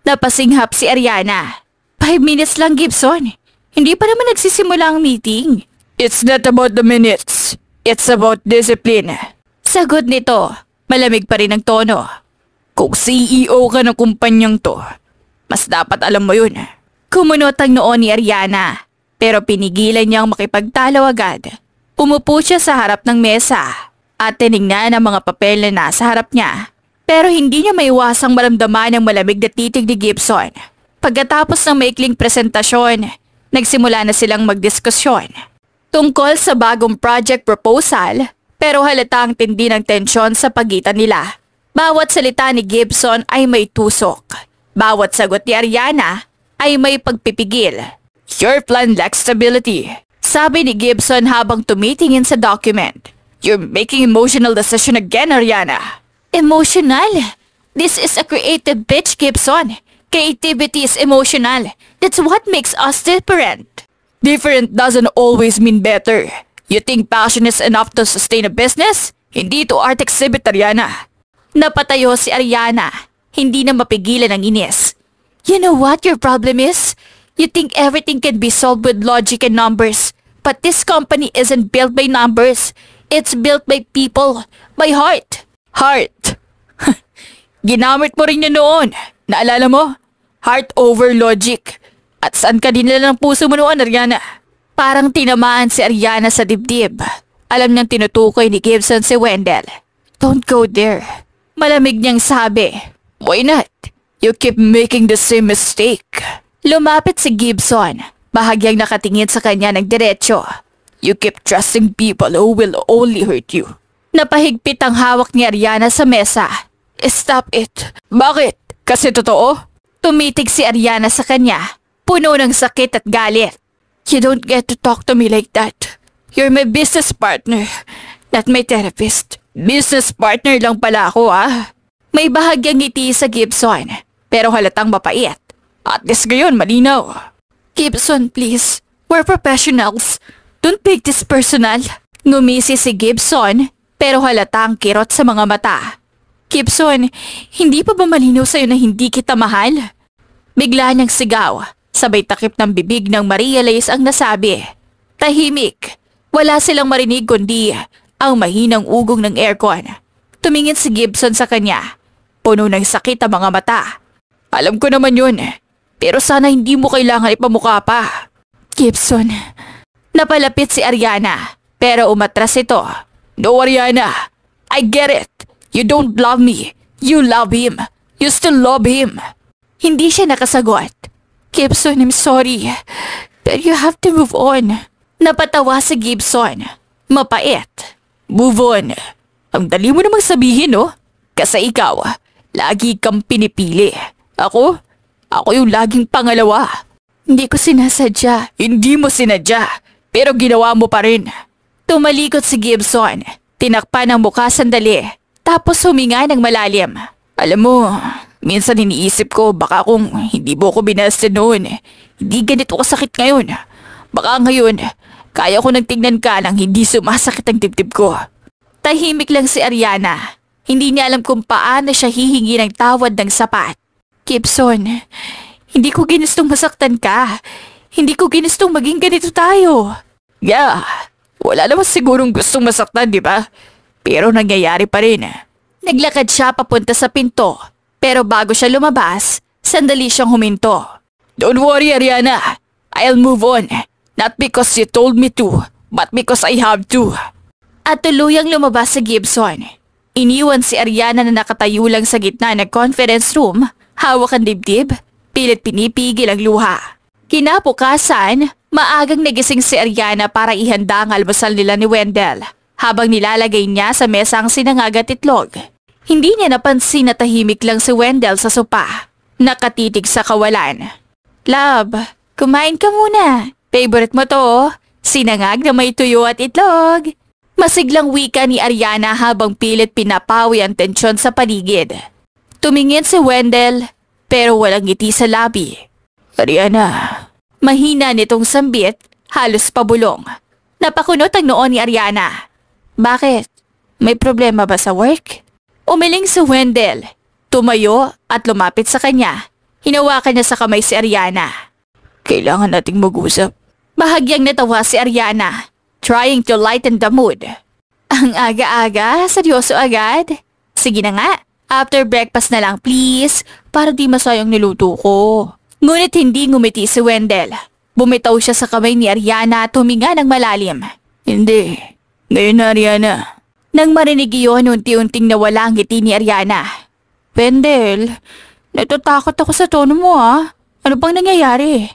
[SPEAKER 1] Napasinghap si Ariana. 5 minutes lang, Gibson. Hindi pa naman nagsisimula ang meeting.
[SPEAKER 2] It's not about the minutes. It's about discipline.
[SPEAKER 1] Sagot nito. Malamig pa rin ang tono.
[SPEAKER 2] Kung CEO ka ng kumpanyang to, mas dapat alam mo yun.
[SPEAKER 1] Kumunot ang noo ni Ariana. Pero pinigilan niyang makipagtalo agad. Umupo siya sa harap ng mesa at tinignan ang mga papel na nasa harap niya. Pero hindi niya maiwasang maramdaman ang malamig na titig ni Gibson. Pagkatapos ng maikling presentasyon, nagsimula na silang magdiskusyon. Tungkol sa bagong project proposal, pero halata ang tindi ng tensyon sa pagitan nila. Bawat salita ni Gibson ay may tusok. Bawat sagot ni Ariana ay may pagpipigil.
[SPEAKER 2] Your plan lacks stability.
[SPEAKER 1] Sabi ni Gibson habang tumitingin sa document.
[SPEAKER 2] You're making emotional decision again, Ariana.
[SPEAKER 1] Emotional? This is a creative bitch, Gibson. Creativity is emotional. That's what makes us different.
[SPEAKER 2] Different doesn't always mean better. You think passion is enough to sustain a business? Hindi to art exhibit, Ariana.
[SPEAKER 1] Napatayo si Ariana. Hindi na mapigilan ang inis. You know what your problem is? You think everything can be solved with logic and numbers. But this company isn't built by numbers. It's built by people. By heart.
[SPEAKER 2] Heart? Ginamit mo rin niya noon. Naalala mo? Heart over logic. At saan ka dinala ng puso mo noon, Ariana?
[SPEAKER 1] Parang tinamaan si Ariana sa dibdib. Alam niyang tinutukoy ni Gibson si Wendell. Don't go there. Malamig niyang sabi.
[SPEAKER 2] Why not? You keep making the same mistake.
[SPEAKER 1] Lumapit si Gibson. Bahagyang nakatingin sa kanya ng diretsyo.
[SPEAKER 2] You keep trusting people who will only hurt you.
[SPEAKER 1] Napahigpit ang hawak ni Ariana sa mesa.
[SPEAKER 2] Stop it. Bakit? Kasi totoo?
[SPEAKER 1] Tumitig si Ariana sa kanya. Puno ng sakit at galit.
[SPEAKER 2] You don't get to talk to me like that. You're my business partner, not my therapist. Business partner lang pala ako
[SPEAKER 1] May bahagyang ngiti sa Gibson, pero halatang mapait.
[SPEAKER 2] At least ngayon malinaw.
[SPEAKER 1] Gibson, please. We're professionals. Don't take this personal. Ngumisi si Gibson, pero halatang kirot sa mga mata. Gibson, hindi pa ba malinaw sa'yo na hindi kita mahal? Bigla niyang sigaw, sabay takip ng bibig ng ma-realize ang nasabi. Tahimik. Wala silang marinig kundi ang mahinang ugong ng aircon. Tumingin si Gibson sa kanya. Puno ng sakit ang mga mata.
[SPEAKER 2] Alam ko naman yun, pero sana hindi mo kailangan ipamukha pa.
[SPEAKER 1] Gibson. Napalapit si Ariana, pero umatras ito.
[SPEAKER 2] No, Ariana. I get it. You don't love me. You love him. You still love him.
[SPEAKER 1] Hindi siya nakasagot. Gibson, I'm sorry. But you have to move on. Napatawa si Gibson. Mapait.
[SPEAKER 2] Move on. Ang dali mo namang sabihin, no? Kasi ikaw, lagi kang pinipili. Ako yung laging pangalawa.
[SPEAKER 1] Hindi ko sinasadya.
[SPEAKER 2] Hindi mo sinadya, pero ginawa mo pa rin.
[SPEAKER 1] Tumalikot si Gibson. Tinakpan ang mukha sandali. Tapos huminga ng malalim.
[SPEAKER 2] Alam mo, minsan iniisip ko baka kung hindi mo ko binasted noon, hindi ganito kasakit ngayon. Baka ngayon, kaya ko nang tingnan ka nang hindi sumasakit ang dibdib ko.
[SPEAKER 1] Tahimik lang si Ariana. Hindi niya alam kung paano siya hihingi ng tawad ng sapat. Gibson, hindi ko ginustong masaktan ka. Hindi ko ginustong maging ganito tayo.
[SPEAKER 2] Yeah, wala naman sigurong gustong masaktan, di ba? Pero nangyayari pa rin.
[SPEAKER 1] Naglakad siya papunta sa pinto. Pero bago siya lumabas, sandali siyang huminto.
[SPEAKER 2] Don't worry, Ariana. I'll move on. Not because you told me to, but because I have to.
[SPEAKER 1] At tuluyang lumabas si Gibson. Iniwan si Ariana na nakatayo lang sa gitna ng conference room, hawak ang dibdib, pilit pinipigil ang luha. Kinabukasan, maagang nagising si Ariana para ihanda ang almusal nila ni Wendell, habang nilalagay niya sa mesa ang sinangag at itlog. Hindi niya napansin na tahimik lang si Wendell sa sopa, nakatitig sa kawalan. Love, kumain ka muna. Favorite mo to, sinangag na may tuyo at itlog. Masiglang wika ni Ariana habang pilit pinapawi ang tensyon sa paligid. Tumingin si Wendell pero walang ngiti sa labi.
[SPEAKER 2] Ariana.
[SPEAKER 1] Mahina nitong sambit, halos pabulong. Napakunot ang noon ni Ariana. Bakit? May problema ba sa work? Umiling si Wendell. Tumayo at lumapit sa kanya. Hinawakan niya sa kamay si Ariana.
[SPEAKER 2] Kailangan nating mag-usap.
[SPEAKER 1] Bahagyang natawa si Ariana, trying to lighten the mood. Ang aga-aga, seryoso agad. Sige na nga, after breakfast na lang please, para di masayang niluto ko. Ngunit hindi ngumiti si Wendell. Bumitaw siya sa kamay ni Ariana at huminga ng malalim.
[SPEAKER 2] Hindi, ngayon na Ariana.
[SPEAKER 1] Nang marinig iyon, unti-unting nawala ang ngiti ni Ariana. Wendell, natatakot ako sa tono mo Ano bang nangyayari?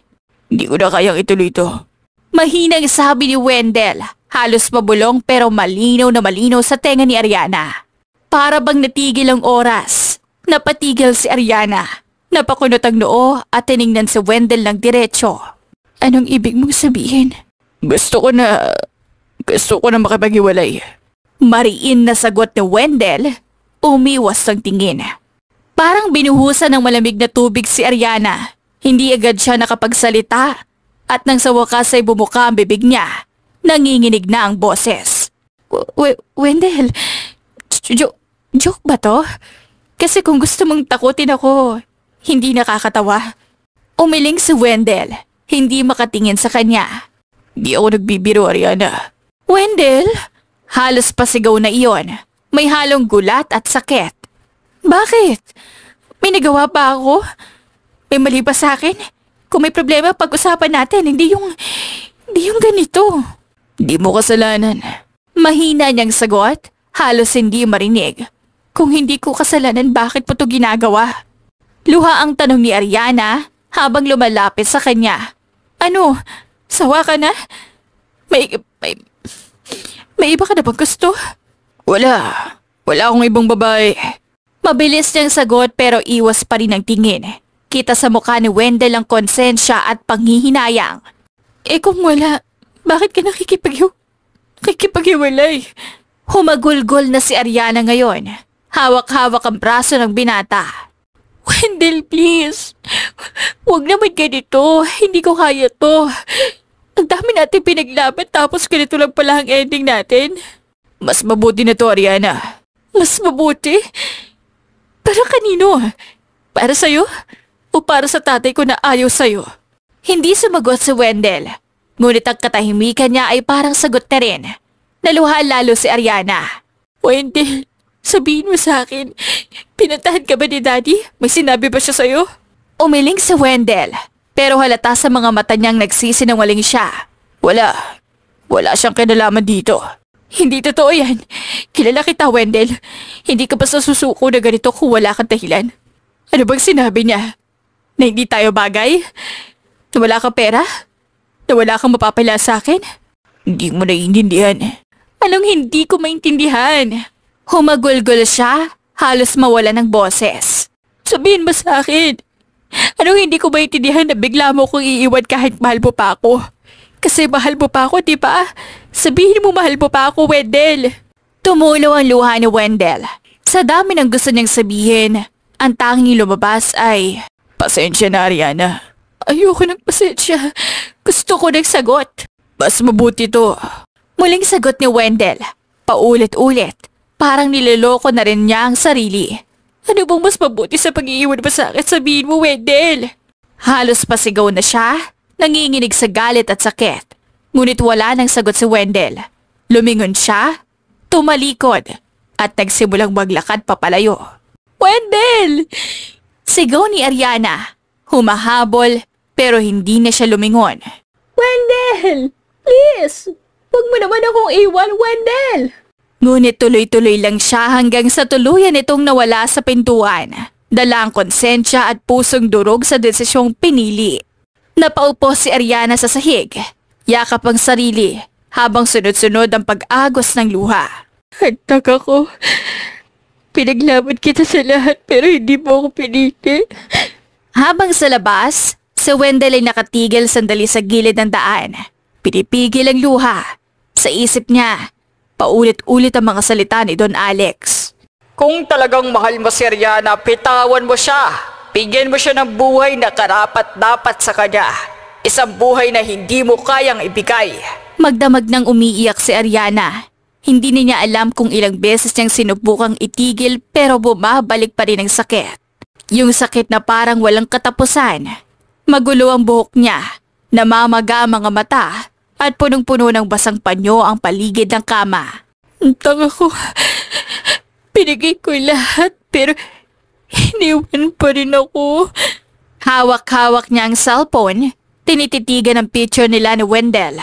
[SPEAKER 2] Hindi ko na kayang ituloy ito.
[SPEAKER 1] Mahinang sabi ni Wendell, halos mabulong pero malinaw na malinaw sa tenga ni Ariana. Para bang natigil ang oras. Napatigil si Ariana. Napakunot ang noo at tiningnan si Wendell ng diretsyo. Anong ibig mong sabihin?
[SPEAKER 2] Gusto ko na makipag-iwalay.
[SPEAKER 1] Mariin na sagot ni Wendell, umiwas ng tingin. Parang binuhusan ng malamig na tubig si Ariana. Hindi agad siya nakapagsalita. At nang sa wakas ay bumuka ang bibig niya, nanginginig na ang boses. Wendell, joke ba to? Kasi kung gusto mong takutin ako, hindi nakakatawa. Umiling si Wendell, hindi makatingin sa kanya.
[SPEAKER 2] Di ako nagbibiro, Ariana.
[SPEAKER 1] Wendell? Halos pasigaw na iyon. May halong gulat at sakit. Bakit? May nagawa ba ako? May mali ba sa akin? Kung may problema, pag-usapan natin, hindi yung ganito.
[SPEAKER 2] Di mo kasalanan.
[SPEAKER 1] Mahina niyang sagot, halos hindi marinig. Kung hindi ko kasalanan, bakit mo to ginagawa? Luha ang tanong ni Ariana habang lumalapit sa kanya. Ano? Sawa ka na? May iba ka na bang gusto?
[SPEAKER 2] Wala. Wala akong ibang babae.
[SPEAKER 1] Mabilis niyang sagot pero iwas pa rin ang tingin. Kita sa mukha ni Wendell ang konsensya at panghihinayang. Kung wala, bakit ka nakikipaghiwalay? Humagulgol na si Ariana ngayon. Hawak-hawak ang braso ng binata. Wendell, please. Huwag naman ganito. Hindi ko kaya to. Ang dami natin pinaglaban tapos ganito lang pala ang ending natin.
[SPEAKER 2] Mas mabuti na to, Ariana.
[SPEAKER 1] Mas mabuti? Para kanino? Para sa'yo? O para sa tatay ko na ayaw sa'yo? Hindi sumagot si Wendell. Ngunit ang katahimikan niya ay parang sagot na rin. Naluha lalo si Ariana. Wendell, sabihin mo sa akin, pinuntahan ka ba ni Daddy? May sinabi ba siya sa'yo? Umiling si Wendell, pero halata sa mga mata niyang nagsisinungaling siya.
[SPEAKER 2] Wala. Wala siyang kinalaman dito.
[SPEAKER 1] Hindi totoo yan. Kilala kita, Wendell. Hindi ka basta susuko na ganito kung wala kang dahilan. Ano bang sinabi niya? Na hindi tayo bagay? Na wala kang pera? Na wala kang mapapala sa akin?
[SPEAKER 2] Hindi mo naiintindihan.
[SPEAKER 1] Anong hindi ko maintindihan? Humagulgol siya, halos mawala ng boses. Sabihin mo sa akin. Anong hindi ko maintindihan na bigla mo kong iiwan kahit mahal mo pa ako? Kasi mahal mo pa ako, di ba? Sabihin mo mahal mo pa ako, Wendell. Tumulo ang luha ni Wendell. Sa dami ng gusto niyang sabihin, ang tanging lumabas ay,
[SPEAKER 2] Pasensya na, Ariana.
[SPEAKER 1] ayoko ng pasensya. Gusto ko ng sagot.
[SPEAKER 2] Mas mabuti to.
[SPEAKER 1] Muling sagot ni Wendell. Paulit-ulit. Parang niloloko na rin niya ang sarili. Ano bang mas mabuti sa pag-iiwan mo sa akin? Sabihin mo, Wendell. Halos pasigaw na siya. Nanginginig sa galit at sakit. Ngunit wala nang sagot si Wendell. Lumingon siya, tumalikod, at nagsimulang maglakad papalayo. Wendell! Sigaw ni Ariana. Humahabol pero hindi na siya lumingon. Wendell! Please! Huwag mo naman akong iwan, Wendell! Ngunit tuloy-tuloy lang siya hanggang sa tuluyan itong nawala sa pintuan. Dala ang konsensya at pusong durog sa desisyong pinili. Napaupo si Ariana sa sahig. Yakap ang sarili habang sunod-sunod ang pag-agos ng luha. Hagtag ako. Pinaglaban kita sa lahat pero hindi mo ako pinili. Habang sa labas, si Wendell ay nakatigil sandali sa gilid ng daan. Pinipigil ang luha. Sa isip niya, paulit-ulit ang mga salita ni Don Alex.
[SPEAKER 2] Kung talagang mahal mo si Ariana, pitawan mo siya. Bigyan mo siya ng buhay na karapat-dapat sa kanya. Isang buhay na hindi mo kayang ibigay.
[SPEAKER 1] Magdamag nang umiiyak si Ariana. Hindi niya alam kung ilang beses niyang sinubukang itigil pero bumabalik pa rin ang sakit. Yung sakit na parang walang katapusan. Magulo ang buhok niya, namamaga ang mga mata at punong-puno ng basang panyo ang paligid ng kama. Ang tanga ko. Pinigay ko lahat pero iniwan pa rin ako. Hawak-hawak niya ang cellphone, tinititigan ang picture nila ni Wendell.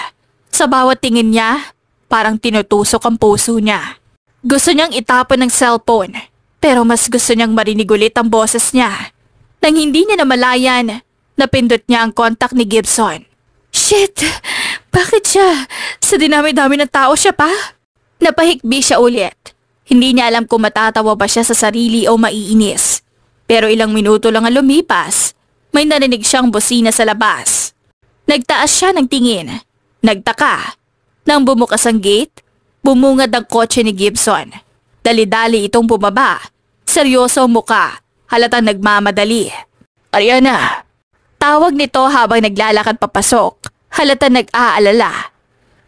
[SPEAKER 1] Sa bawat tingin niya, parang tinutusok ang puso niya. Gusto niyang itapon ng cellphone, pero mas gusto niyang marinig ulit ang boses niya. Nang hindi niya namalayan, napindot niya ang kontak ni Gibson. Shit! Bakit siya? Sa dinami-dami ng tao siya pa? Napahikbi siya ulit. Hindi niya alam kung matatawa ba siya sa sarili o maiinis. Pero ilang minuto lang ang lumipas, may narinig siyang bosina sa labas. Nagtaas siya ng tingin. Nagtaka. Nang bumukas ang gate, bumungad ang kotse ni Gibson. Dali-dali itong bumaba. Seryoso ang muka. Halatang nagmamadali.
[SPEAKER 2] Ariana!
[SPEAKER 1] Tawag nito habang naglalakad papasok. Halatang nag-aalala.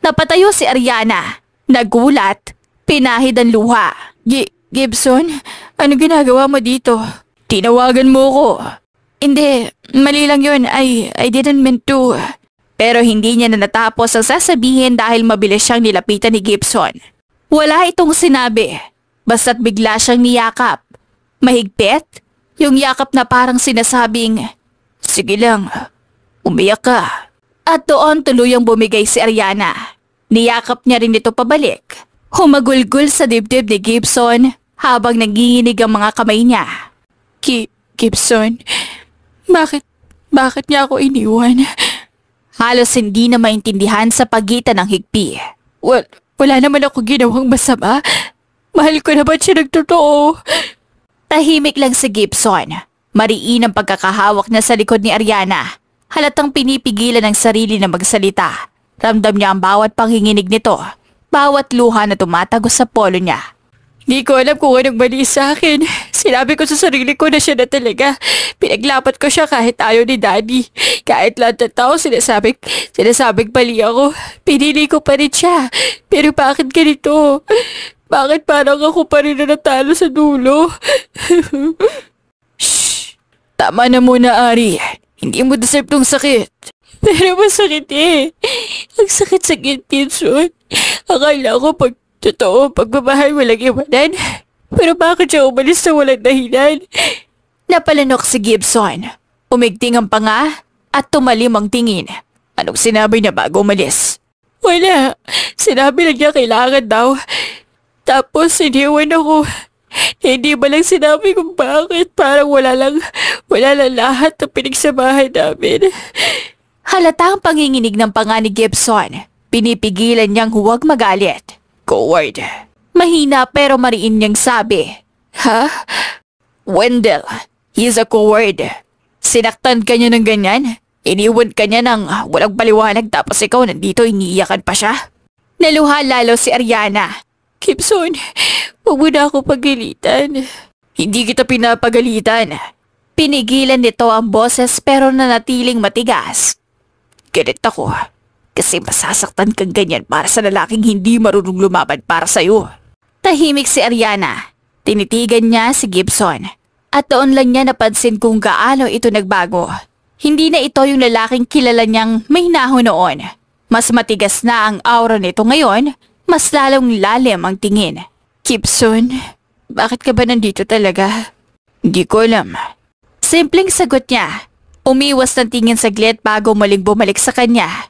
[SPEAKER 1] Napatayo si Ariana. Nagulat. Pinahid ang luha. Gibson, ano ginagawa mo dito?
[SPEAKER 2] Tinawagan mo ko.
[SPEAKER 1] Hindi, mali lang yun. I didn't mean to. Pero hindi niya na natapos ang sasabihin dahil mabilis siyang nilapitan ni Gibson. Wala itong sinabi. Basta't bigla siyang niyakap. Mahigpit, yung yakap na parang sinasabing, sige lang, umiyak ka. At doon tuluyang bumigay si Ariana. Niyakap niya rin ito pabalik. Humagulgol sa dibdib ni Gibson habang nanginginig ang mga kamay niya.
[SPEAKER 2] Gibson, bakit niya ako iniwan?
[SPEAKER 1] Halos hindi na maintindihan sa pagitan ng higpi.
[SPEAKER 2] Wala naman ako ginawang masama. Mahal ko naman siya ng totoo.
[SPEAKER 1] Tahimik lang si Gibson. Mariin ang pagkakahawak niya sa likod ni Ariana. Halatang pinipigilan ang sarili na magsalita. Ramdam niya ang bawat panghinginig nito. Bawat luha na tumatagos sa polo niya.
[SPEAKER 2] Hindi ko alam kung anong mali sa akin. Sinabi ko sa sarili ko na siya na talaga. Pinaglapat ko siya kahit ayaw ni Daddy. Kahit lahat ng tao sinasabing mali ako. Pinili ko pa rin siya. Pero bakit ganito? Bakit parang ako pa rin na natalo sa dulo?
[SPEAKER 1] Shh! Tama na muna, Ari. Hindi mo deserve tong sakit.
[SPEAKER 2] Pero masakit eh. Ang sakit-sakit, Gibson. Akala ko pag totoo, pagmamahal walang iwanan. Pero bakit siya umalis sa walang dahilan?
[SPEAKER 1] Napalanok si Gibson. Umigting ang panga at tumalim ang tingin. Anong sinabi niya bago umalis?
[SPEAKER 2] Wala. Sinabi lang niya kailangan daw. Tapos iniwan ako. Hindi ba lang sinabi kung bakit? Parang wala lang lahat ng pinagsamahan namin.
[SPEAKER 1] Halata ang panginginig ng panga ni Gibson. Pinipigilan niyang huwag magalit.
[SPEAKER 2] Coward.
[SPEAKER 1] Mahina pero mariin niyang sabi.
[SPEAKER 2] Ha?
[SPEAKER 1] Wendell, he's a coward. Sinaktan ka niya ng ganyan? Iniwan ka niya ng walang paliwanag tapos ikaw nandito iniiyakan pa siya? Naluha lalo si Ariana.
[SPEAKER 2] Gibson, huwag mo na ako pagalitan.
[SPEAKER 1] Hindi kita pinapagalitan. Pinigilan nito ang boses pero nanatiling matigas. Galit ako. Kasi masasaktan kang ganyan para sa lalaking hindi marunong lumaban para sa'yo. Tahimik si Ariana. Tinitigan niya si Gibson. At doon lang niya napansin kung gaano ito nagbago. Hindi na ito yung lalaking kilala niyang may naho noon. Mas matigas na ang aura nito ngayon, mas lalong lalim ang tingin.
[SPEAKER 2] Gibson, bakit ka ba nandito talaga?
[SPEAKER 1] Hindi ko alam. Simpleng sagot niya. Umiwas ng tingin saglit bago muling bumalik sa kanya.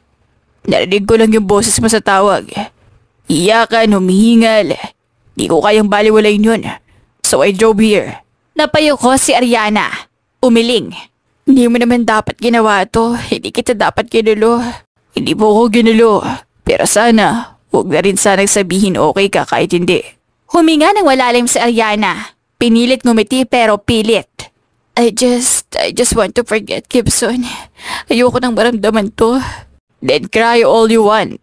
[SPEAKER 2] Narinig ko lang yung boses mo sa tawag.
[SPEAKER 1] Iyakan, humihingal. Di ko kayang baliwalayin yun. So I drove here. Napayuko si Ariana. Umiling.
[SPEAKER 2] Hindi mo naman dapat ginawa to. Hindi kita dapat ginulo.
[SPEAKER 1] Hindi mo ko ginulo. Pero sana, huwag na rin sanang sabihin okay ka kahit hindi. Huminga ng malalim si Ariana. Pinilit ngumiti pero pilit.
[SPEAKER 2] I just want to forget, Gibson. Ayoko nang maramdaman to.
[SPEAKER 1] Then cry all you want.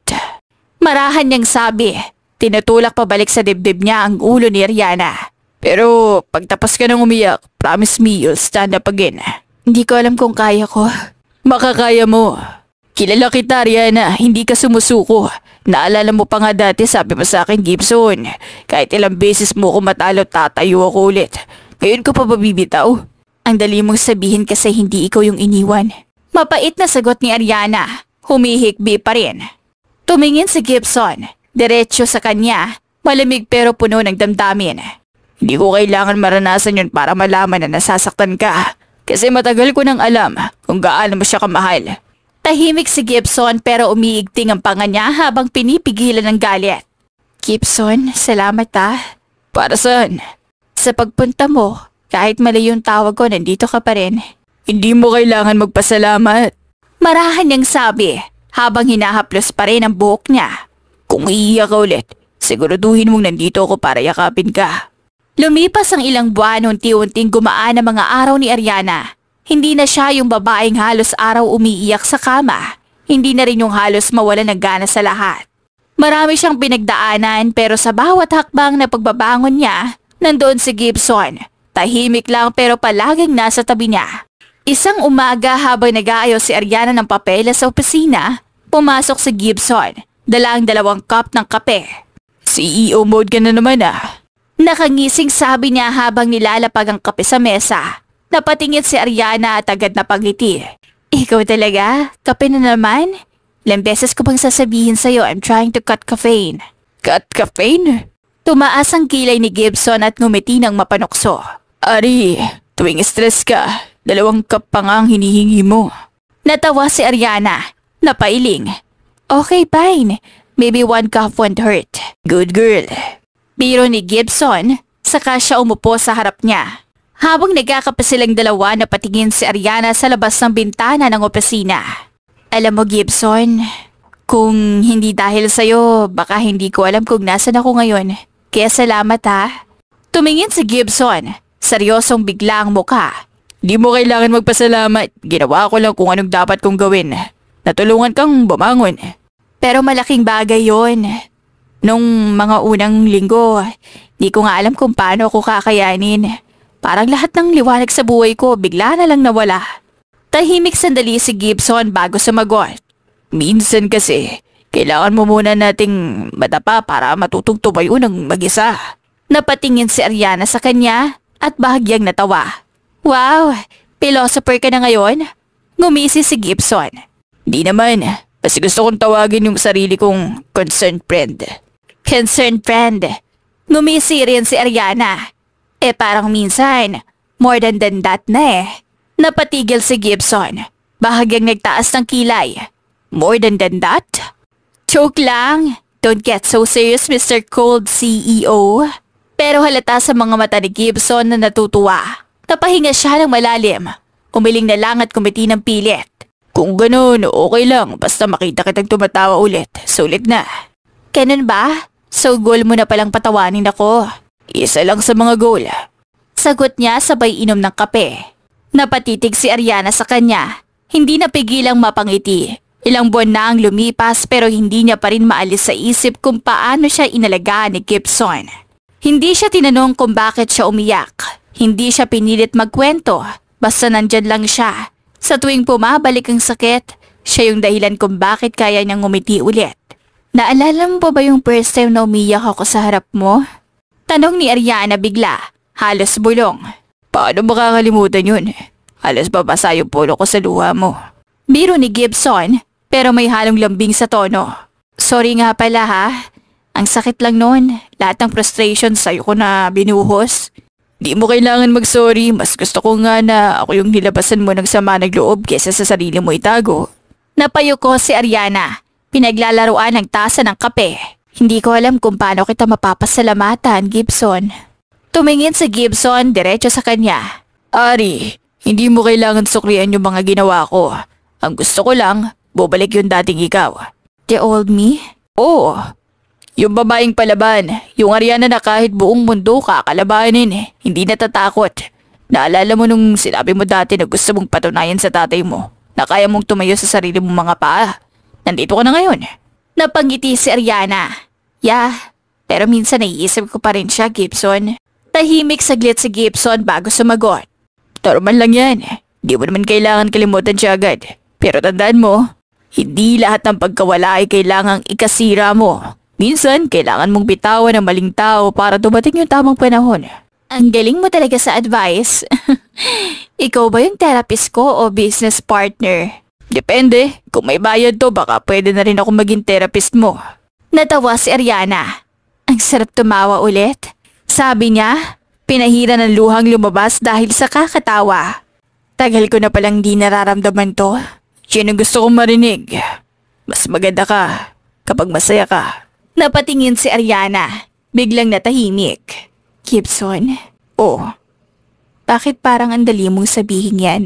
[SPEAKER 1] Marahan niyang sabi. Tinutulak pabalik sa dibdib niya ang ulo ni Ariana.
[SPEAKER 2] Pero pagtapos ka nang umiyak, promise me you'll stand up again.
[SPEAKER 1] Hindi ko alam kung kaya ko.
[SPEAKER 2] Makakaya mo. Kilala kita, Ariana. Hindi ka sumusuko. Naalala mo pa nga dati sabi mo sa akin, Gibson. Kahit ilang beses mo ko matalo, tatayo ako ulit. Ngayon ko pa babibitaw?
[SPEAKER 1] Ang dali mong sabihin kasi hindi ikaw yung iniwan. Mapait na sagot ni Ariana. Humihikbi pa rin. Tumingin si Gibson. Diretso sa kanya. Malamig pero puno ng damdamin.
[SPEAKER 2] Hindi ko kailangan maranasan yun para malaman na nasasaktan ka. Kasi matagal ko nang alam kung gaano mo siya kamahal.
[SPEAKER 1] Tahimik si Gibson pero umiigting ang panga niya habang pinipigilan ng galit. Gibson, salamat ah.
[SPEAKER 2] Para saan?
[SPEAKER 1] Sa pagpunta mo, kahit mali yung tawag ko, nandito ka pa rin.
[SPEAKER 2] Hindi mo kailangan magpasalamat.
[SPEAKER 1] Marahan niyang sabi habang hinahaplos pa rin ang buhok niya.
[SPEAKER 2] Kung iiyak ka ulit, siguraduhin mong nandito ako para yakapin ka.
[SPEAKER 1] Lumipas ang ilang buwan, unti-unting gumaan ang mga araw ni Ariana. Hindi na siya yung babaeng halos araw umiiyak sa kama. Hindi na rin yung halos mawala ng gana sa lahat. Marami siyang pinagdaanan pero sa bawat hakbang na pagbabangon niya, nandoon si Gibson. Tahimik lang pero palaging nasa tabi niya. Isang umaga habang nag-aayos si Ariana ng papeles sa opisina, pumasok si Gibson. Dala ang 2 cup ng kape.
[SPEAKER 2] CEO mode ka na naman ah.
[SPEAKER 1] Nakangising sabi niya habang nilalapag ang kape sa mesa. Napatingin si Ariana at agad napangiti. Ikaw talaga? Kape na naman? Ilang beses ko bang sasabihin sa'yo I'm trying to cut caffeine.
[SPEAKER 2] Cut caffeine?
[SPEAKER 1] Tumaas ang kilay ni Gibson at ngumiti ng mapanukso.
[SPEAKER 2] Ari, tuwing stress ka, 2 cup pa nga ang hinihingi mo.
[SPEAKER 1] Natawa si Ariana. Napailing. Okay, fine. Maybe one cough won't hurt.
[SPEAKER 2] Good girl.
[SPEAKER 1] Biro ni Gibson, saka siya umupo sa harap niya. Habang nagkakape silang dalawa, napatingin si Ariana sa labas ng bintana ng opisina. Alam mo Gibson, kung hindi dahil sa'yo, baka hindi ko alam kung nasan ako ngayon. Kaya salamat ha. Tumingin si Gibson, seryosong bigla ang mukha.
[SPEAKER 2] Di mo kailangan magpasalamat. Ginawa ko lang kung anong dapat kong gawin. Natulungan kang bumangon.
[SPEAKER 1] Pero malaking bagay yon. Nung mga unang linggo, di ko nga alam kung paano ako kakayanin. Parang lahat ng liwanag sa buhay ko bigla na lang nawala. Tahimik sandali si Gibson bago sumagot.
[SPEAKER 2] Minsan kasi, kailangan mo muna nating madapa para matutong tumayo ng mag-isa.
[SPEAKER 1] Napatingin si Ariana sa kanya at bahagyang natawa. Wow, philosopher ka na ngayon? Ngumisi si Gibson.
[SPEAKER 2] Di naman, kasi gusto kong tawagin yung sarili kong concerned friend.
[SPEAKER 1] Concerned friend. Ngumisi rin si Ariana. Parang minsan, more than that na eh. Napatigil si Gibson. Bahagyang nagtaas ng kilay.
[SPEAKER 2] More than that?
[SPEAKER 1] Joke lang. Don't get so serious, Mr. Cold CEO. Pero halata sa mga mata ni Gibson na natutuwa. Napahinga siya ng malalim. Umiling na lang at kumiti ng pilit.
[SPEAKER 2] Kung ganun, okay lang. Basta makita kitang tumatawa ulit. Sulit na.
[SPEAKER 1] Ganun ba? So goal mo na palang patawanin ako.
[SPEAKER 2] Isa lang sa mga goal.
[SPEAKER 1] Sagot niya sabay inom ng kape. Napatitig si Ariana sa kanya. Hindi napigilang mapangiti. Ilang buwan na ang lumipas pero hindi niya pa rin maalis sa isip kung paano siya inalagaan ni Gibson. Hindi siya tinanong kung bakit siya umiyak. Hindi siya pinilit magkwento. Basta nandyan lang siya. Sa tuwing pumabalik ang sakit, siya yung dahilan kung bakit kaya niyang ngumiti ulit. Naalala mo ba yung first time na umiyak ako sa harap mo? Tanong ni Ariana bigla. Halos bulong.
[SPEAKER 2] Paano makakalimutan yun? Halos babasa yung polo ko sa luha mo.
[SPEAKER 1] Biro ni Gibson, pero may halong lambing sa tono. Sorry nga pala ha. Ang sakit lang noon. Lahat ng frustration sa'yo ko na binuhos.
[SPEAKER 2] Di mo kailangan mag-sorry. Mas gusto ko nga na ako yung nilabasan mo ng sama ng loob kesa sa sarili mo itago.
[SPEAKER 1] Napayuko si Ariana. Pinaglalaruan ng tasa ng kape. Hindi ko alam kung paano kita mapapasalamatan, Gibson. Tumingin si Gibson diretso sa kanya.
[SPEAKER 2] Ari, hindi mo kailangan suklian yung mga ginawa ko. Ang gusto ko lang, bubalik yung dating ikaw.
[SPEAKER 1] The old me?
[SPEAKER 2] Oo. Yung babaeng palaban, yung Ariana na kahit buong mundo kakalabanin, hindi natatakot. Naalala mo nung sinabi mo dati na gusto mong patunayan sa tatay mo na kaya mong tumayo sa sarili mong mga paa. Nandito ka na ngayon.
[SPEAKER 1] Napangiti si Ariana. Pero minsan naiisip ko pa rin siya, Gibson. Tahimik saglit si Gibson bago sumagot.
[SPEAKER 2] Taruman lang yan. Di mo naman kailangan kalimutan siya agad. Pero tandaan mo, hindi lahat ng pagkawala ay kailangang ikasira mo. Minsan, kailangan mong bitawan ng maling tao para dumating yung tamang panahon.
[SPEAKER 1] Ang galing mo talaga sa advice. Ikaw ba yung therapist ko o business partner?
[SPEAKER 2] Depende. Kung may bayad to, baka pwede na rin ako maging therapist mo.
[SPEAKER 1] Natawa si Ariana. Ang sarap tumawa ulit. Sabi niya, pinahira ng luhang lumabas dahil sa kakatawa. Tagal ko na palang di nararamdaman to.
[SPEAKER 2] Yan ang gusto kong marinig. Mas maganda ka kapag masaya ka.
[SPEAKER 1] Napatingin si Ariana. Biglang natahimik. Gibson?
[SPEAKER 2] Oh.
[SPEAKER 1] Bakit parang ang dali mong sabihin yan?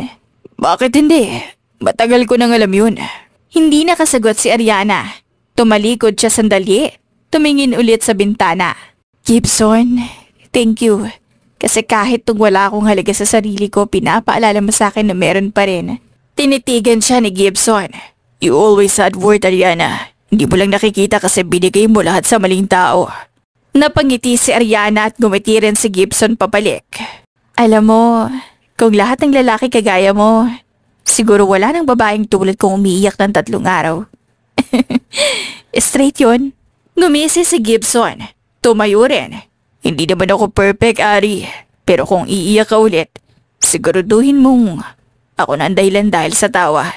[SPEAKER 2] Bakit hindi? Matagal ko nang alam yun.
[SPEAKER 1] Hindi nakasagot si Ariana. Tumalikod siya sandali. Tumingin ulit sa bintana. Gibson, thank you. Kasi kahit tung wala akong halaga sa sarili ko, pinapaalala mo sa akin na meron pa rin. Tinitigan siya ni Gibson.
[SPEAKER 2] You always had worth, Ariana. Hindi mo lang nakikita kasi binigay mo lahat sa maling tao.
[SPEAKER 1] Napangiti si Ariana at gumiti rin si Gibson pabalik. Alam mo, kung lahat ng lalaki kagaya mo, siguro wala nang babaeng tulad kong umiiyak ng 3 araw. Straight yun. Ngumisi si Gibson. Tumayo rin.
[SPEAKER 2] Hindi naman ako perfect, Ari. Pero kung iiyak ka ulit, siguraduhin mong ako na ang dahilan dahil sa tawa,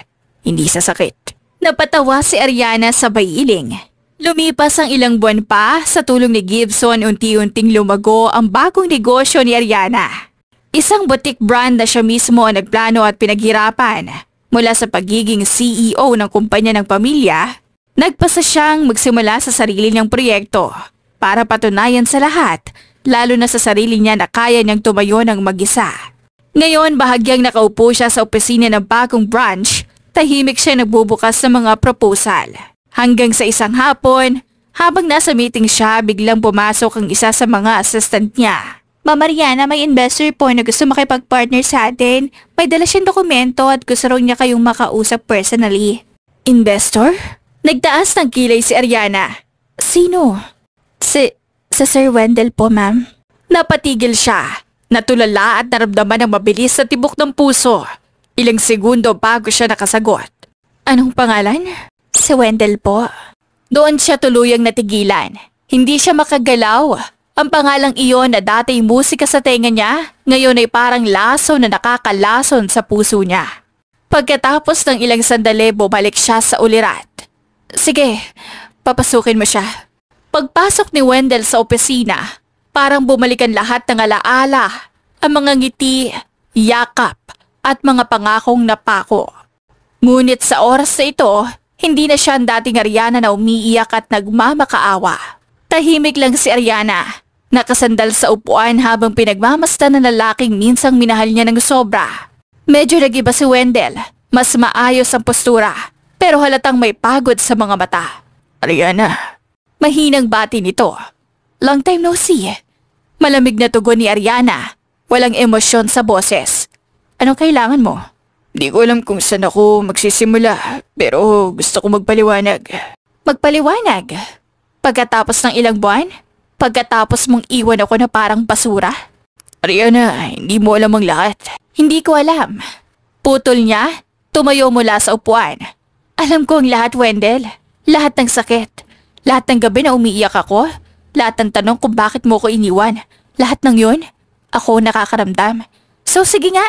[SPEAKER 2] hindi sa sakit.
[SPEAKER 1] Napatawa si Ariana sabay iling. Lumipas ang ilang buwan pa, sa tulong ni Gibson unti-unting lumago ang bagong negosyo ni Ariana. Isang boutique brand na siya mismo ang nagplano at pinaghirapan. Mula sa pagiging CEO ng kumpanya ng pamilya, Nagpasa siyang magsimula sa sarili niyang proyekto para patunayan sa lahat, lalo na sa sarili niya na kaya niyang tumayo ng mag-isa. Ngayon, bahagyang nakaupo siya sa opisina ng bagong branch, tahimik siya nagbubukas sa mga proposal. Hanggang sa isang hapon, habang nasa meeting siya, biglang pumasok ang isa sa mga assistant niya. Ma'am Mariana, may investor po na gusto makipag-partner sa atin. May dala siyang dokumento at gusto raw niya kayong makausap personally. Investor? Nagtaas ng kilay si Ariana. Sino? Sa Sir Wendell po, ma'am. Napatigil siya. Natulala at naramdaman ng mabilis sa tibok ng puso. Ilang segundo bago siya nakasagot. Anong pangalan? Si Wendell po. Doon siya tuluyang natigilan. Hindi siya makagalaw. Ang pangalang iyon na dati musika sa tenga niya, ngayon ay parang laso na nakakalason sa puso niya. Pagkatapos ng ilang sandali, bumalik siya sa ulirat. Sige, papasukin mo siya. Pagpasok ni Wendell sa opisina, parang bumalikan lahat ng alaala, ang mga ngiti, yakap, at mga pangakong napako. Ngunit sa oras na ito, hindi na siya ang dating Ariana na umiiyak at nagmamakaawa. Tahimik lang si Ariana, nakasandal sa upuan habang pinagmamasdan ng lalaking minsang minahal niya ng sobra. Medyo nag-iba si Wendell, mas maayos ang postura, pero halatang may pagod sa mga mata. Ariana. Mahinang bati nito. Long time no see. Malamig na tugon ni Ariana, walang emosyon sa boses. Anong kailangan mo? Di ko alam kung saan ako magsisimula, pero gusto ko magpaliwanag. Magpaliwanag? Pagkatapos ng ilang buwan? Pagkatapos mong iwan ako na parang basura? Ariana, hindi mo alam ang lahat. Hindi ko alam. Putol niya, tumayo mula sa upuan. Alam ko ang lahat, Wendell. Lahat ng sakit. Lahat ng gabi na umiiyak ako. Lahat ng tanong kung bakit mo ko iniwan. Lahat ng yun, ako nakakaramdam. So sige nga,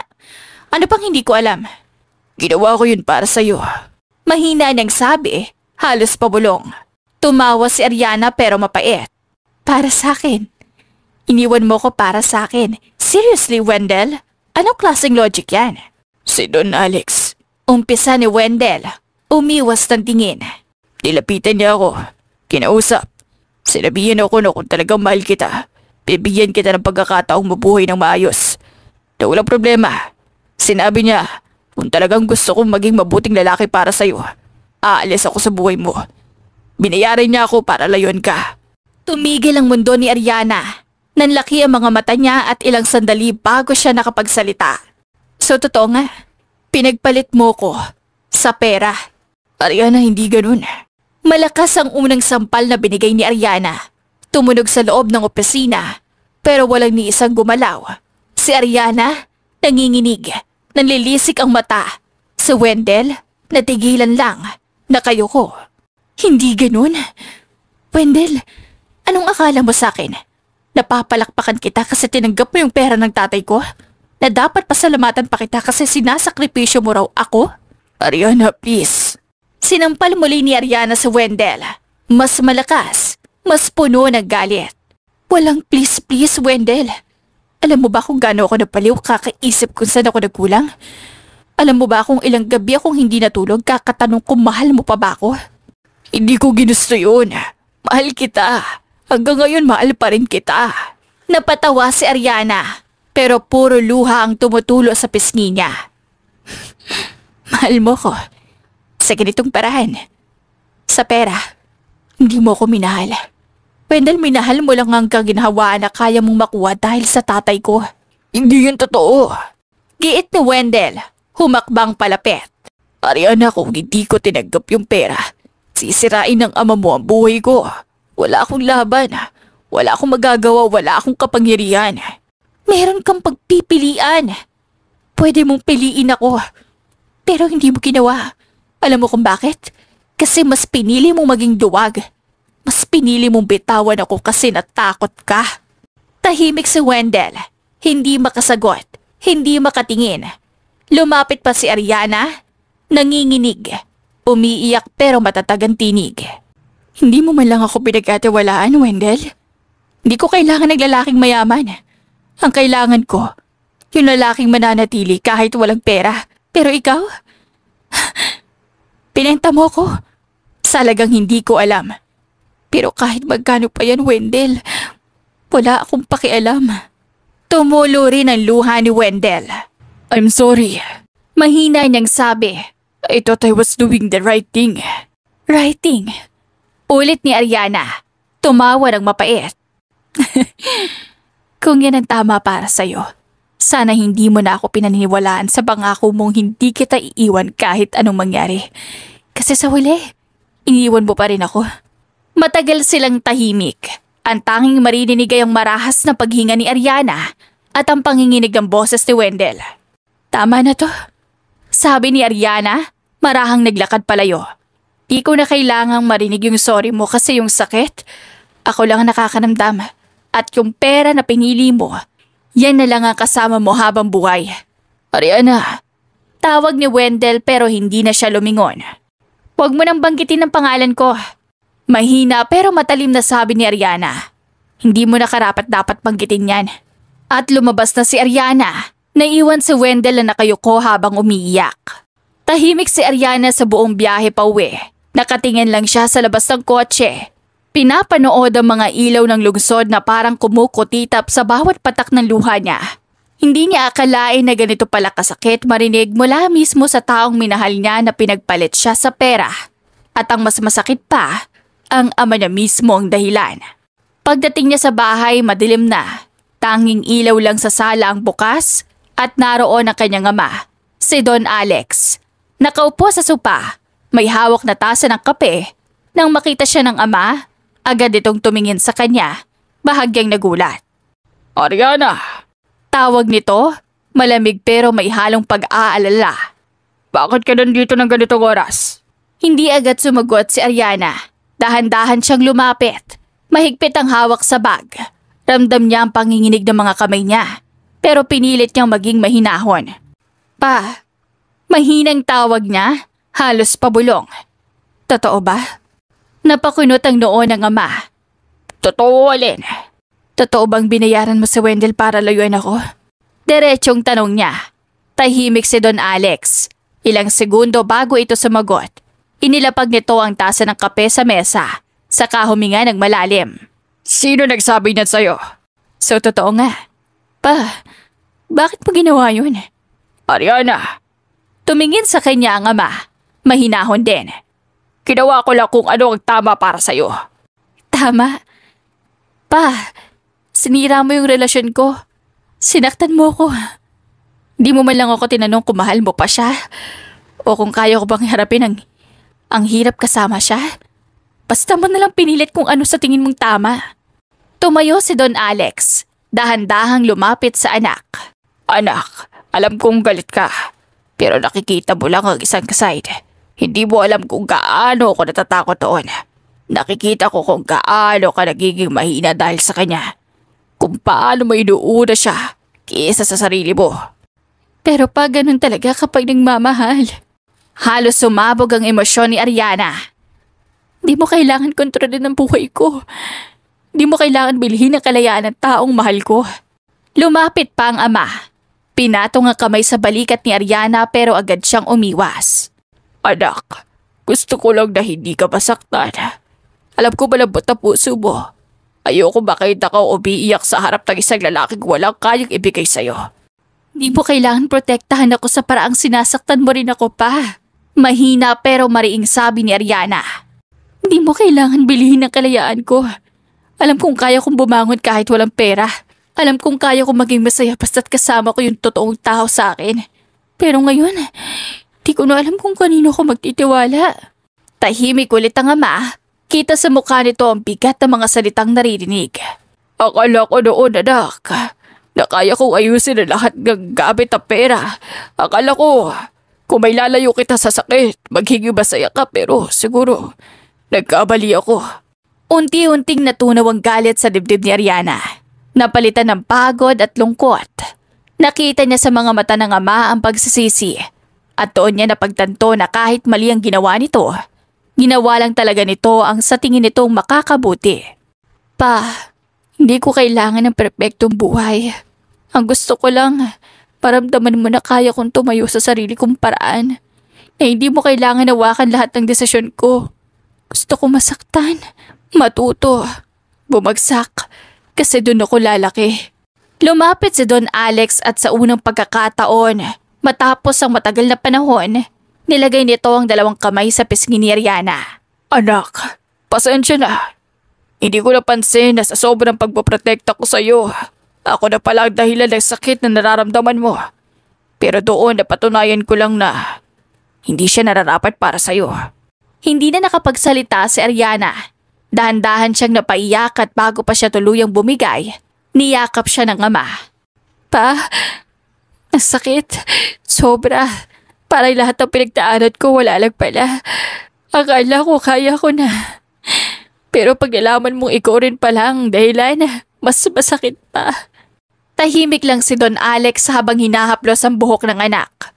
[SPEAKER 1] ano pang hindi ko alam? Ginawa ko yun para sa'yo. Mahina niyang sabi, halos pabulong. Tumawa si Ariana pero mapait. Para sa'kin. Iniwan mo ko para sa'kin. Seriously, Wendell? Anong klaseng logic yan? Si Don Alex. Umpisa ni Wendell. Umiwas ng tingin. Nilapitan niya ako. Kinausap. Sinabihan ako na kung talagang mahal kita, bibigyan kita ng pagkakataong mabuhay ng maayos. Na walang problema. Sinabi niya, kung talagang gusto kong maging mabuting lalaki para sa'yo, aalis ako sa buhay mo. Binayaran niya ako para layon ka. Tumigil ang mundo ni Ariana. Nanlaki ang mga mata niya at ilang sandali bago siya nakapagsalita. So totoo nga, pinagpalit mo ko sa pera. Ariana, hindi ganun. Malakas ang unang sampal na binigay ni Ariana. Tumunog sa loob ng opisina, pero walang ni isang gumalaw. Si Ariana, nanginginig, nanlilisik ang mata. Si Wendell, natigilan lang, nakayuko. Hindi ganun. Wendell, anong akala mo sa akin? Napapalakpakan kita kasi tinanggap mo yung pera ng tatay ko? Na dapat pasalamatan pa kita kasi sinasakripisyo mo raw ako? Ariana, please. Sinampal muli ni Ariana sa Wendell. Mas malakas, mas puno ng galit. Walang please, Wendell. Alam mo ba kung gaano ako napaliw kakaisip kung saan ako nagkulang? Alam mo ba kung ilang gabi akong hindi natulog kakatanong kung mahal mo pa ba ako? Hindi ko ginusto yun. Mahal kita. Hanggang ngayon mahal pa rin kita. Napatawa si Ariana, pero puro luha ang tumutulo sa pisngi niya. Mahal mo ko. Sa ganitong parahan. Sa pera. Hindi mo ko minahal. Wendell, minahal mo lang hanggang ginhawaan na kaya mong makuha dahil sa tatay ko. Hindi yun totoo. Giit ni Wendell, humakbang palapit. Ariana, kung hindi ko tinanggap yung pera, sisirain ng ama mo ang buhay ko. Wala akong laban. Wala akong magagawa, wala akong kapangyarihan. Meron kang pagpipilian. Pwede mong piliin ako. Pero hindi mo ginawa. Alam mo kung bakit? Kasi mas pinili mong maging duwag. Mas pinili mong bitawan ako kasi natakot ka. Tahimik si Wendell. Hindi makasagot. Hindi makatingin. Lumapit pa si Ariana. Nanginginig. Umiiyak pero matatag ang tinig. Hindi mo man lang ako pinagkatiwalaan, Wendell. Hindi ko kailangan ng lalaking mayaman. Ang kailangan ko, yung lalaking mananatili kahit walang pera. Pero ikaw? Pinenta mo ko. Talagang hindi ko alam. Pero kahit magkano pa yan, Wendell, wala akong pakialam. Tumulo rin ang luha ni Wendell.
[SPEAKER 2] I'm sorry.
[SPEAKER 1] Mahina niyang sabi.
[SPEAKER 2] I thought I was doing the right thing.
[SPEAKER 1] Right thing? Ulit ni Ariana. Tumawa ng mapait. Kung yan ang tama para sa'yo, sana hindi mo na ako pinaniniwalaan sa pangako mong hindi kita iiwan kahit anong mangyari. Kasi sa huli, iniwan mo pa rin ako. Matagal silang tahimik. Ang tanging maririnig ay ang marahas na paghinga ni Ariana at ang panginginig ng boses ni Wendell. Tama na to. Sabi ni Ariana, marahang naglakad palayo. Di ko na kailangang marinig yung sorry mo kasi yung sakit, ako lang ang nakakaramdam. At yung pera na pinili mo, yan na lang ang kasama mo habang buhay.
[SPEAKER 2] Ariana.
[SPEAKER 1] Tawag ni Wendell pero hindi na siya lumingon. Huwag mo nang banggitin ang pangalan ko. Mahina pero matalim na sabi ni Ariana. Hindi mo na karapat-dapat banggitin yan. At lumabas na si Ariana. Naiwan si Wendell na nakayuko habang umiiyak. Tahimik si Ariana sa buong biyahe pa uwi. Nakatingin lang siya sa labas ng kotse. Pinapanood ang mga ilaw ng lungsod na parang kumukutitap sa bawat patak ng luha niya. Hindi niya akalain na ganito pala kasakit marinig mula mismo sa taong minahal niya na pinagpalit siya sa pera. At ang mas masakit pa, ang ama niya mismo ang dahilan. Pagdating niya sa bahay, madilim na. Tanging ilaw lang sa sala ang bukas at naroon ang kanyang ama, si Don Alex. Nakaupo sa sopa, may hawak na tasa ng kape. Nang makita siya ng ama, agad itong tumingin sa kanya, bahagyang nagulat.
[SPEAKER 2] Ariana!
[SPEAKER 1] Tawag nito, malamig pero may halong pag-aalala.
[SPEAKER 2] Bakit ka nandito ng ganitong oras?
[SPEAKER 1] Hindi agad sumagot si Ariana. Dahan-dahan siyang lumapit. Mahigpit ang hawak sa bag. Ramdam niya ang panginginig ng mga kamay niya. Pero pinilit niyang maging mahinahon. Pa, mahinang tawag niya, halos pabulong. Totoo ba? Napakunot ang noo ng ama.
[SPEAKER 2] Totoo, alin?
[SPEAKER 1] Totoo bang binayaran mo si Wendell para layuan ako? Diretsong tanong niya. Tahimik si Don Alex. Ilang segundo bago ito sumagot. Inilapag nito ang tasa ng kape sa mesa. Saka huminga ng malalim.
[SPEAKER 2] Sino nagsabi niyan sa'yo?
[SPEAKER 1] So totoo nga. Pa, bakit mo ginawa yun?
[SPEAKER 2] Ariana!
[SPEAKER 1] Tumingin sa kanya ang ama. Mahinahon din.
[SPEAKER 2] Ginawa ko lang kung ano ang tama para sa'yo.
[SPEAKER 1] Tama? Pa, sinira mo yung relasyon ko. Sinaktan mo ko. Di mo man lang ako tinanong kung mahal mo pa siya. O kung kaya ko bang harapin ang hirap kasama siya. Basta mo nalang pinilit kung ano sa tingin mong tama. Tumayo si Don Alex. Dahan-dahang lumapit sa anak.
[SPEAKER 2] Anak, alam kong galit ka. Pero nakikita mo lang ang isang side. Hindi mo alam kung gaano ako natatakot doon. Nakikita ko kung gaano ka nagiging mahina dahil sa kanya. Kung paano mo inuuna siya kaysa sa sarili mo.
[SPEAKER 1] Pero pa ganun talaga kapag nagmamahal. Halos sumabog ang emosyon ni Ariana. Di mo kailangan kontrolin ang buhay ko. Di mo kailangan bilhin ang kalayaan ng taong mahal ko. Lumapit pa ang ama. Pinatong ang kamay sa balikat ni Ariana pero agad siyang umiwas.
[SPEAKER 2] Anak, gusto ko lang na hindi ka masaktan. Alam ko malambot ang puso mo. Ayoko makita ka umiiyak sa harap ng isang lalaking walang kayang ibigay sa'yo.
[SPEAKER 1] Di mo kailangan protektahan ako sa paraang sinasaktan mo rin ako pa. Mahina pero mariing sabi ni Ariana. Di mo kailangan bilhin ang kalayaan ko. Alam kong kaya kong bumangon kahit walang pera. Alam kong kaya kong maging masaya basta't kasama ko yung totoong tao sa akin. Pero ngayon, di ko na alam kung kanino ko magtitiwala. Tahimik ulit ang ama. Kita sa mukha nito ang bigat ng mga salitang naririnig.
[SPEAKER 2] Akala ko noon, anak, na kaya kong ayusin ang lahat ng gamit at pera. Akala ko, kung may lalayo kita sa sakit, magiging masaya ka pero siguro, nagkamali ako.
[SPEAKER 1] Unti-unting natunaw ang galit sa dibdib ni Ariana. Napalitan ng pagod at lungkot. Nakita niya sa mga mata ng ama ang pagsisisi. At doon niya napagtanto na kahit mali ang ginawa nito, ginawa lang talaga nito ang sa tingin nitong makakabuti. Pa, hindi ko kailangan ng perpektong buhay. Ang gusto ko lang, maramdaman mo na kaya kong tumayo sa sarili kong paraan. Na hindi mo kailangan hawakan lahat ng desisyon ko. Gusto ko masaktan, matuto, bumagsak, kasi doon ako lalaki. Lumapit si Don Alex at sa unang pagkakataon, matapos ang matagal na panahon, nilagay nito ang dalawang kamay sa pisngi ni Ariana.
[SPEAKER 2] Anak, pasensya na. Hindi ko napansin na sa sobrang pagpoprotekta ko sa'yo, ako na pala ang dahilan ng sakit na nararamdaman mo. Pero doon napatunayan ko lang na hindi siya nararapat para sa'yo.
[SPEAKER 1] Hindi na nakapagsalita si Ariana. Dahan-dahan siyang napaiyak at bago pa siya tuluyang bumigay, niyakap siya ng ama. Pa, ang sakit. Sobra. Parang lahat ng pinagdaanan ko wala lang pala. Akala ko kaya ko na. Pero pag nalaman mong ikaw rin pala ang dahilan, mas masakit pa. Tahimik lang si Don Alex habang hinahaplos ang buhok ng anak.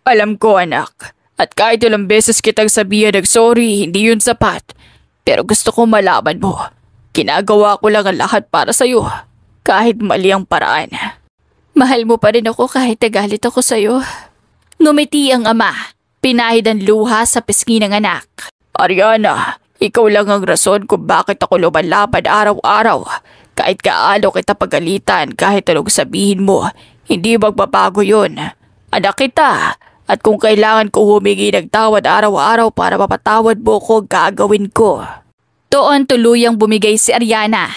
[SPEAKER 2] Alam ko, anak. At kahit ilang beses kitang sabihan ng sorry, hindi yun sapat. Pero gusto ko malaman mo. Ginagawa ko lang ang lahat para sa'yo. Kahit mali ang paraan.
[SPEAKER 1] Mahal mo pa rin ako kahit nagalit ako sa'yo. Ngumiti ang ama. Pinahid ang luha sa pisngi ng anak.
[SPEAKER 2] Ariana, ikaw lang ang rason kung bakit ako lumalaban araw-araw. Kahit kaano kita pagalitan, kahit anong sabihin mo, hindi magbabago yun. Anak kita, at kung kailangan ko humingi ng tawad araw-araw para mapatawad mo ko, gagawin ko.
[SPEAKER 1] Doon tuluyang bumigay si Ariana.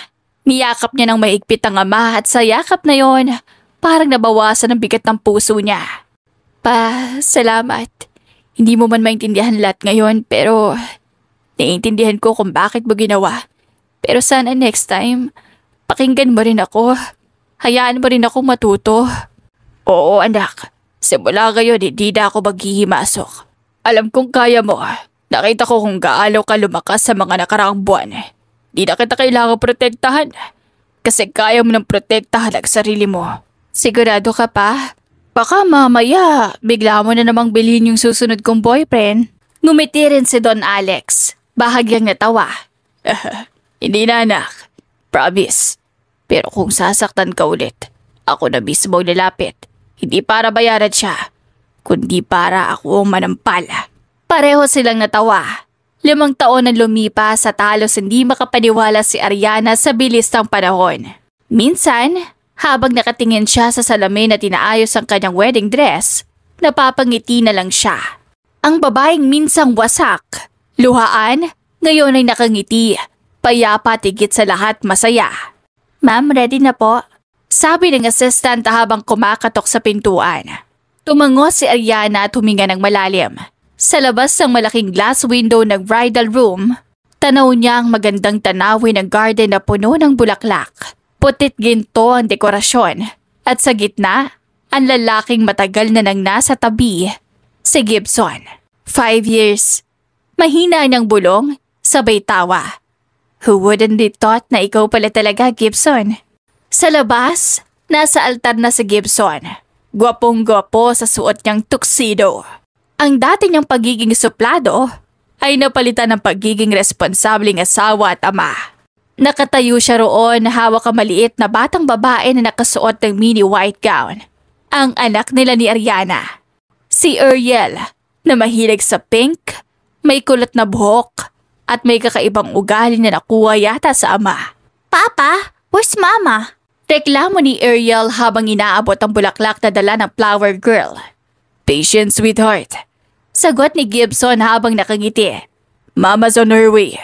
[SPEAKER 1] Niyakap niya ng mahigpit ang ama at sa yakap na yon, parang nabawasan ang bigat ng puso niya. Pa, salamat. Hindi mo man maintindihan lahat ngayon pero naiintindihan ko kung bakit mo ginawa. Pero sana next time, pakinggan mo rin ako. Hayaan mo rin akong matuto.
[SPEAKER 2] Oo anak, simula ngayon hindi na ako maghihimasok. Alam kong kaya mo. Nakita ko kung gaano ka lumakas sa mga nakaraang buwan. Di na kita kailangang protektahan. Kasi kaya mo nang protektahan ang sarili mo.
[SPEAKER 1] Sigurado ka pa? Baka mamaya, bigla mo na namang bilhin yung susunod kong boyfriend. Ngumiti rin si Don Alex. Bahagyang natawa.
[SPEAKER 2] Hindi na anak. Promise. Pero kung sasaktan ka ulit, ako na mismo lalapit. Hindi para bayaran siya, kundi para ako manampal.
[SPEAKER 1] Pareho silang natawa. 5 taon ang lumipas at halos hindi makapaniwala si Ariana sa bilis ng panahon. Minsan, habang nakatingin siya sa salamin at inaayos ang kanyang wedding dress, napapangiti na lang siya. Ang babaeng minsang wasak, luhaan, ngayon ay nakangiti, payapa at higit sa lahat masaya. Ma'am, ready na po? Sabi ng assistant habang kumakatok sa pintuan. Tumango si Ariana at huminga ng malalim. Sa labas ng malaking glass window ng bridal room, tanaw niya ang magandang tanawin ng garden na puno ng bulaklak. Putit ginto ang dekorasyon at sa gitna, ang lalaking matagal na nang nasa tabi, si Gibson. 5 years. Mahina niyang bulong, sabay tawa. Who wouldn't be thought na ikaw pala talaga, Gibson? Sa labas, nasa altar na si Gibson. Gwapong-gwapo sa suot niyang tuxedo. Ang dati niyang pagiging suplado ay napalitan ng pagiging responsableng asawa at ama. Nakatayo siya roon hawak ang maliit na batang babae na nakasuot ng mini white gown. Ang anak nila ni Ariana. Si Uriel na mahilig sa pink, may kulot na buhok at may kakaibang ugali na nakuha yata sa ama. Papa, where's Mama? Reklamo ni Uriel habang inaabot ang bulaklak na dala ng flower girl.
[SPEAKER 2] Patience, sweetheart.
[SPEAKER 1] Sagot ni Gibson habang nakangiti.
[SPEAKER 2] Mama's on her way.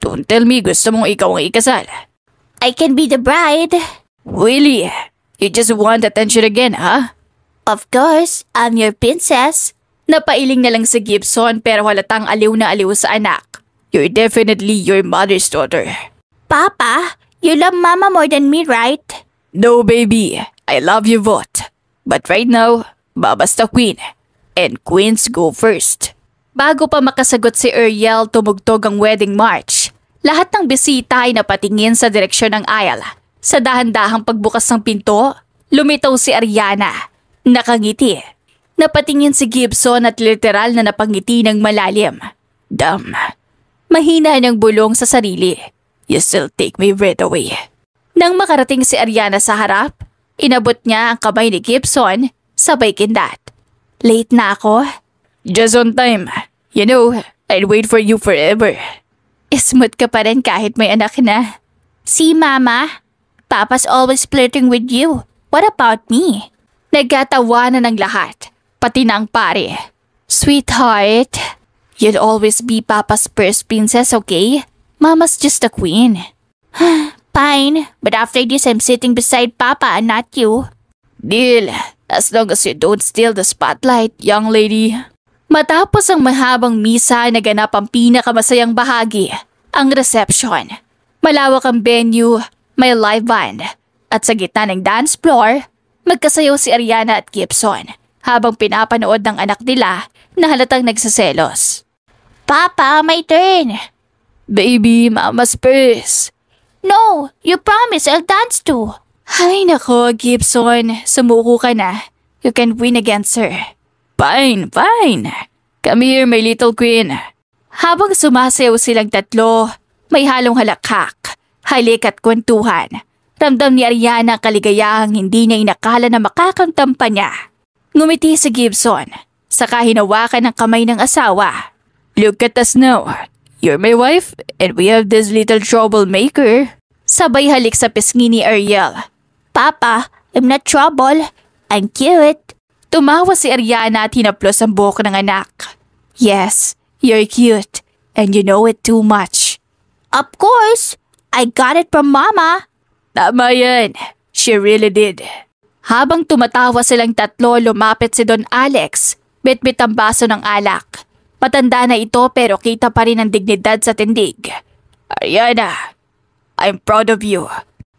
[SPEAKER 2] Don't tell me gusto mong ikaw ang ikasal.
[SPEAKER 1] I can be the bride.
[SPEAKER 2] Really? You just want attention again, huh?
[SPEAKER 1] Of course, I'm your princess. Napailing na lang si Gibson pero halatang aliw na aliw sa anak.
[SPEAKER 2] You're definitely your mother's daughter.
[SPEAKER 1] Papa, you love Mama more than me, right?
[SPEAKER 2] No, baby. I love you both. But right now, Mama's the queen. And queens go first.
[SPEAKER 1] Bago pa makasagot si Uriel, tumugtog ang wedding march. Lahat ng bisita ay napatingin sa direksyon ng aisle. Sa dahan-dahang pagbukas ng pinto, lumitaw si Ariana. Nakangiti. Napatingin si Gibson at literal na napangiti ng malalim.
[SPEAKER 2] Damn.
[SPEAKER 1] Mahina niyang bulong sa sarili.
[SPEAKER 2] You still take my breath away.
[SPEAKER 1] Nang makarating si Ariana sa harap, inabot niya ang kamay ni Gibson, sabay kindat. Late na ako?
[SPEAKER 2] Just on time. You know, I'd wait for you forever.
[SPEAKER 1] Smooth ka pa rin kahit may anak na. See, Mama? Papa's always flirting with you. What about me? Nagkatawanan ng lahat, pati na ang pare. Sweetheart, you'll always be Papa's first princess, okay? Mama's just a queen. Fine, but after this I'm sitting beside Papa and not you.
[SPEAKER 2] Deal, as long as you don't steal the spotlight, young lady.
[SPEAKER 1] Matapos ang mahabang misa, naganap ang pinakamasayang bahagi, ang reception. Malawak ang venue, may live band, at sa gitna ng dance floor, magkasayaw si Ariana at Gibson habang pinapanood ng anak nila na halatang nagsaselos. Papa, my turn!
[SPEAKER 2] Baby, Mama's first.
[SPEAKER 1] No, you promise I'll dance too. Ay nako, Gibson, sumuko ka na. You can win against her.
[SPEAKER 2] Fine. Come here, my little queen.
[SPEAKER 1] Habang sumasayaw silang tatlo, may halong halakhak, halik at kwentuhan. Ramdam ni Ariana ang kaligayahang hindi niya inakala na makakamtan pa niya. Ngumiti si Gibson, saka hinawakan ng kamay ng asawa.
[SPEAKER 2] Look at us now. You're my wife and we have this little troublemaker.
[SPEAKER 1] Sabay halik sa pisngi ni Ariel. Papa, I'm not trouble. I'm cute. Tumawa si Ariana at hinaplos ang buhok ng anak. Yes, you're cute and you know it too much. Of course, I got it from Mama.
[SPEAKER 2] Tama yan. She really did.
[SPEAKER 1] Habang tumatawa silang tatlo, lumapit si Don Alex. Bitbit ang baso ng alak. Matanda na ito pero kita pa rin ang dignidad sa tindig.
[SPEAKER 2] Ariana, I'm proud of you.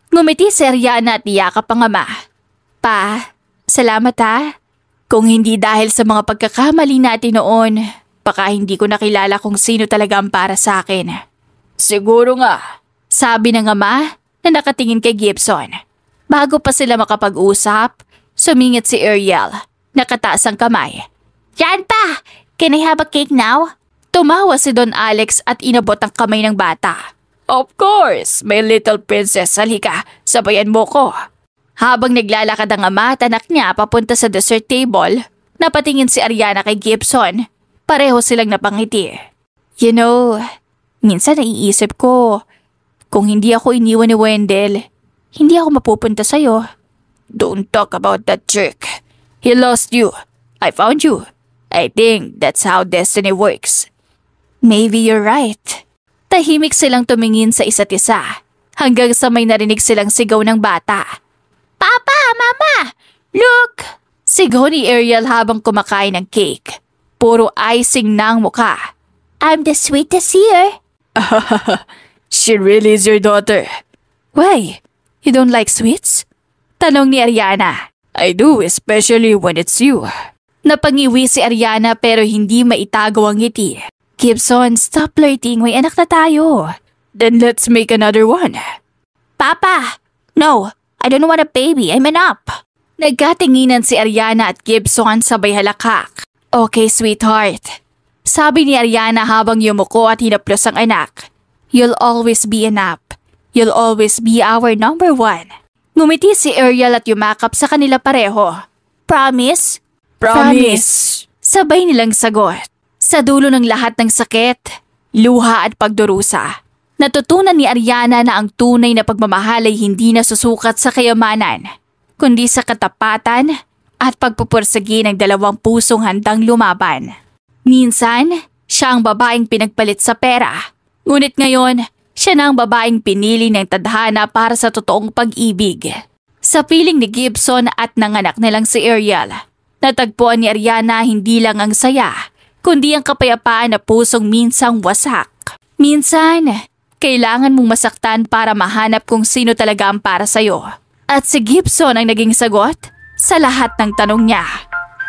[SPEAKER 1] Ngumiti si Ariana at niyakap ang ama. Pa, salamat ha. Kung hindi dahil sa mga pagkakamali natin noon, baka hindi ko nakilala kung sino talaga ang para sa akin.
[SPEAKER 2] Siguro nga.
[SPEAKER 1] Sabi ng ama na nakatingin kay Gibson. Bago pa sila makapag-usap, sumingit si Ariel. Nakataas ang kamay. Yan pa! Can I have a cake now? Tumawa si Don Alex at inabot ang kamay ng bata.
[SPEAKER 2] Of course, my little princess. Halika, sabayan mo ko.
[SPEAKER 1] Habang naglalakad ang ama at anak niya papunta sa dessert table, napatingin si Ariana kay Gibson. Pareho silang napangiti. You know, minsan naiisip ko, kung hindi ako iniwan ni Wendell, hindi ako mapupunta sa'yo.
[SPEAKER 2] Don't talk about that jerk. He lost you. I found you. I think that's how destiny works.
[SPEAKER 1] Maybe you're right. Tahimik silang tumingin sa isa't isa, hanggang sa may narinig silang sigaw ng bata. Papa! Mama! Look! Sigaw ni Ariel habang kumakain ng cake. Puro icing na ang mukha. I'm the sweetest here.
[SPEAKER 2] She really is your daughter.
[SPEAKER 1] Why? You don't like sweets? Tanong ni Ariana.
[SPEAKER 2] I do, especially when it's you.
[SPEAKER 1] Napangiwi si Ariana pero hindi maitago ang ngiti. Gibson, stop flirting. May anak na tayo.
[SPEAKER 2] Then let's make another one.
[SPEAKER 1] Papa! No! I don't want a baby. I'm enough. Nagkatinginan si Ariana at Gibson sabay halakak. Okay, sweetheart. Sabi ni Ariana habang yumuko at hinaplos ang anak. You'll always be enough. You'll always be our number one. Ngumiti si Ariel at yumakap sa kanila pareho. Promise?
[SPEAKER 2] Promise.
[SPEAKER 1] Sabay nilang sagot. Sa dulo ng lahat ng sakit, luha at pagdurusa. Natutunan ni Ariana na ang tunay na pagmamahal ay hindi nasusukat sa kayamanan, kundi sa katapatan at pagpupursigi ng dalawang pusong handang lumaban. Minsan, siya ang babaeng pinagpalit sa pera. Ngunit ngayon, siya na ang babaeng pinili ng tadhana para sa totoong pag-ibig. Sa piling ni Gibson at ng anak nilang si Ariel, natagpuan ni Ariana hindi lang ang saya, kundi ang kapayapaan na pusong minsang wasak. Minsan, kailangan mong masaktan para mahanap kung sino talaga ang para sa'yo. At si Gibson ang naging sagot sa lahat ng tanong niya.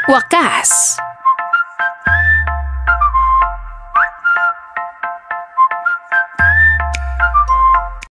[SPEAKER 1] Wakas!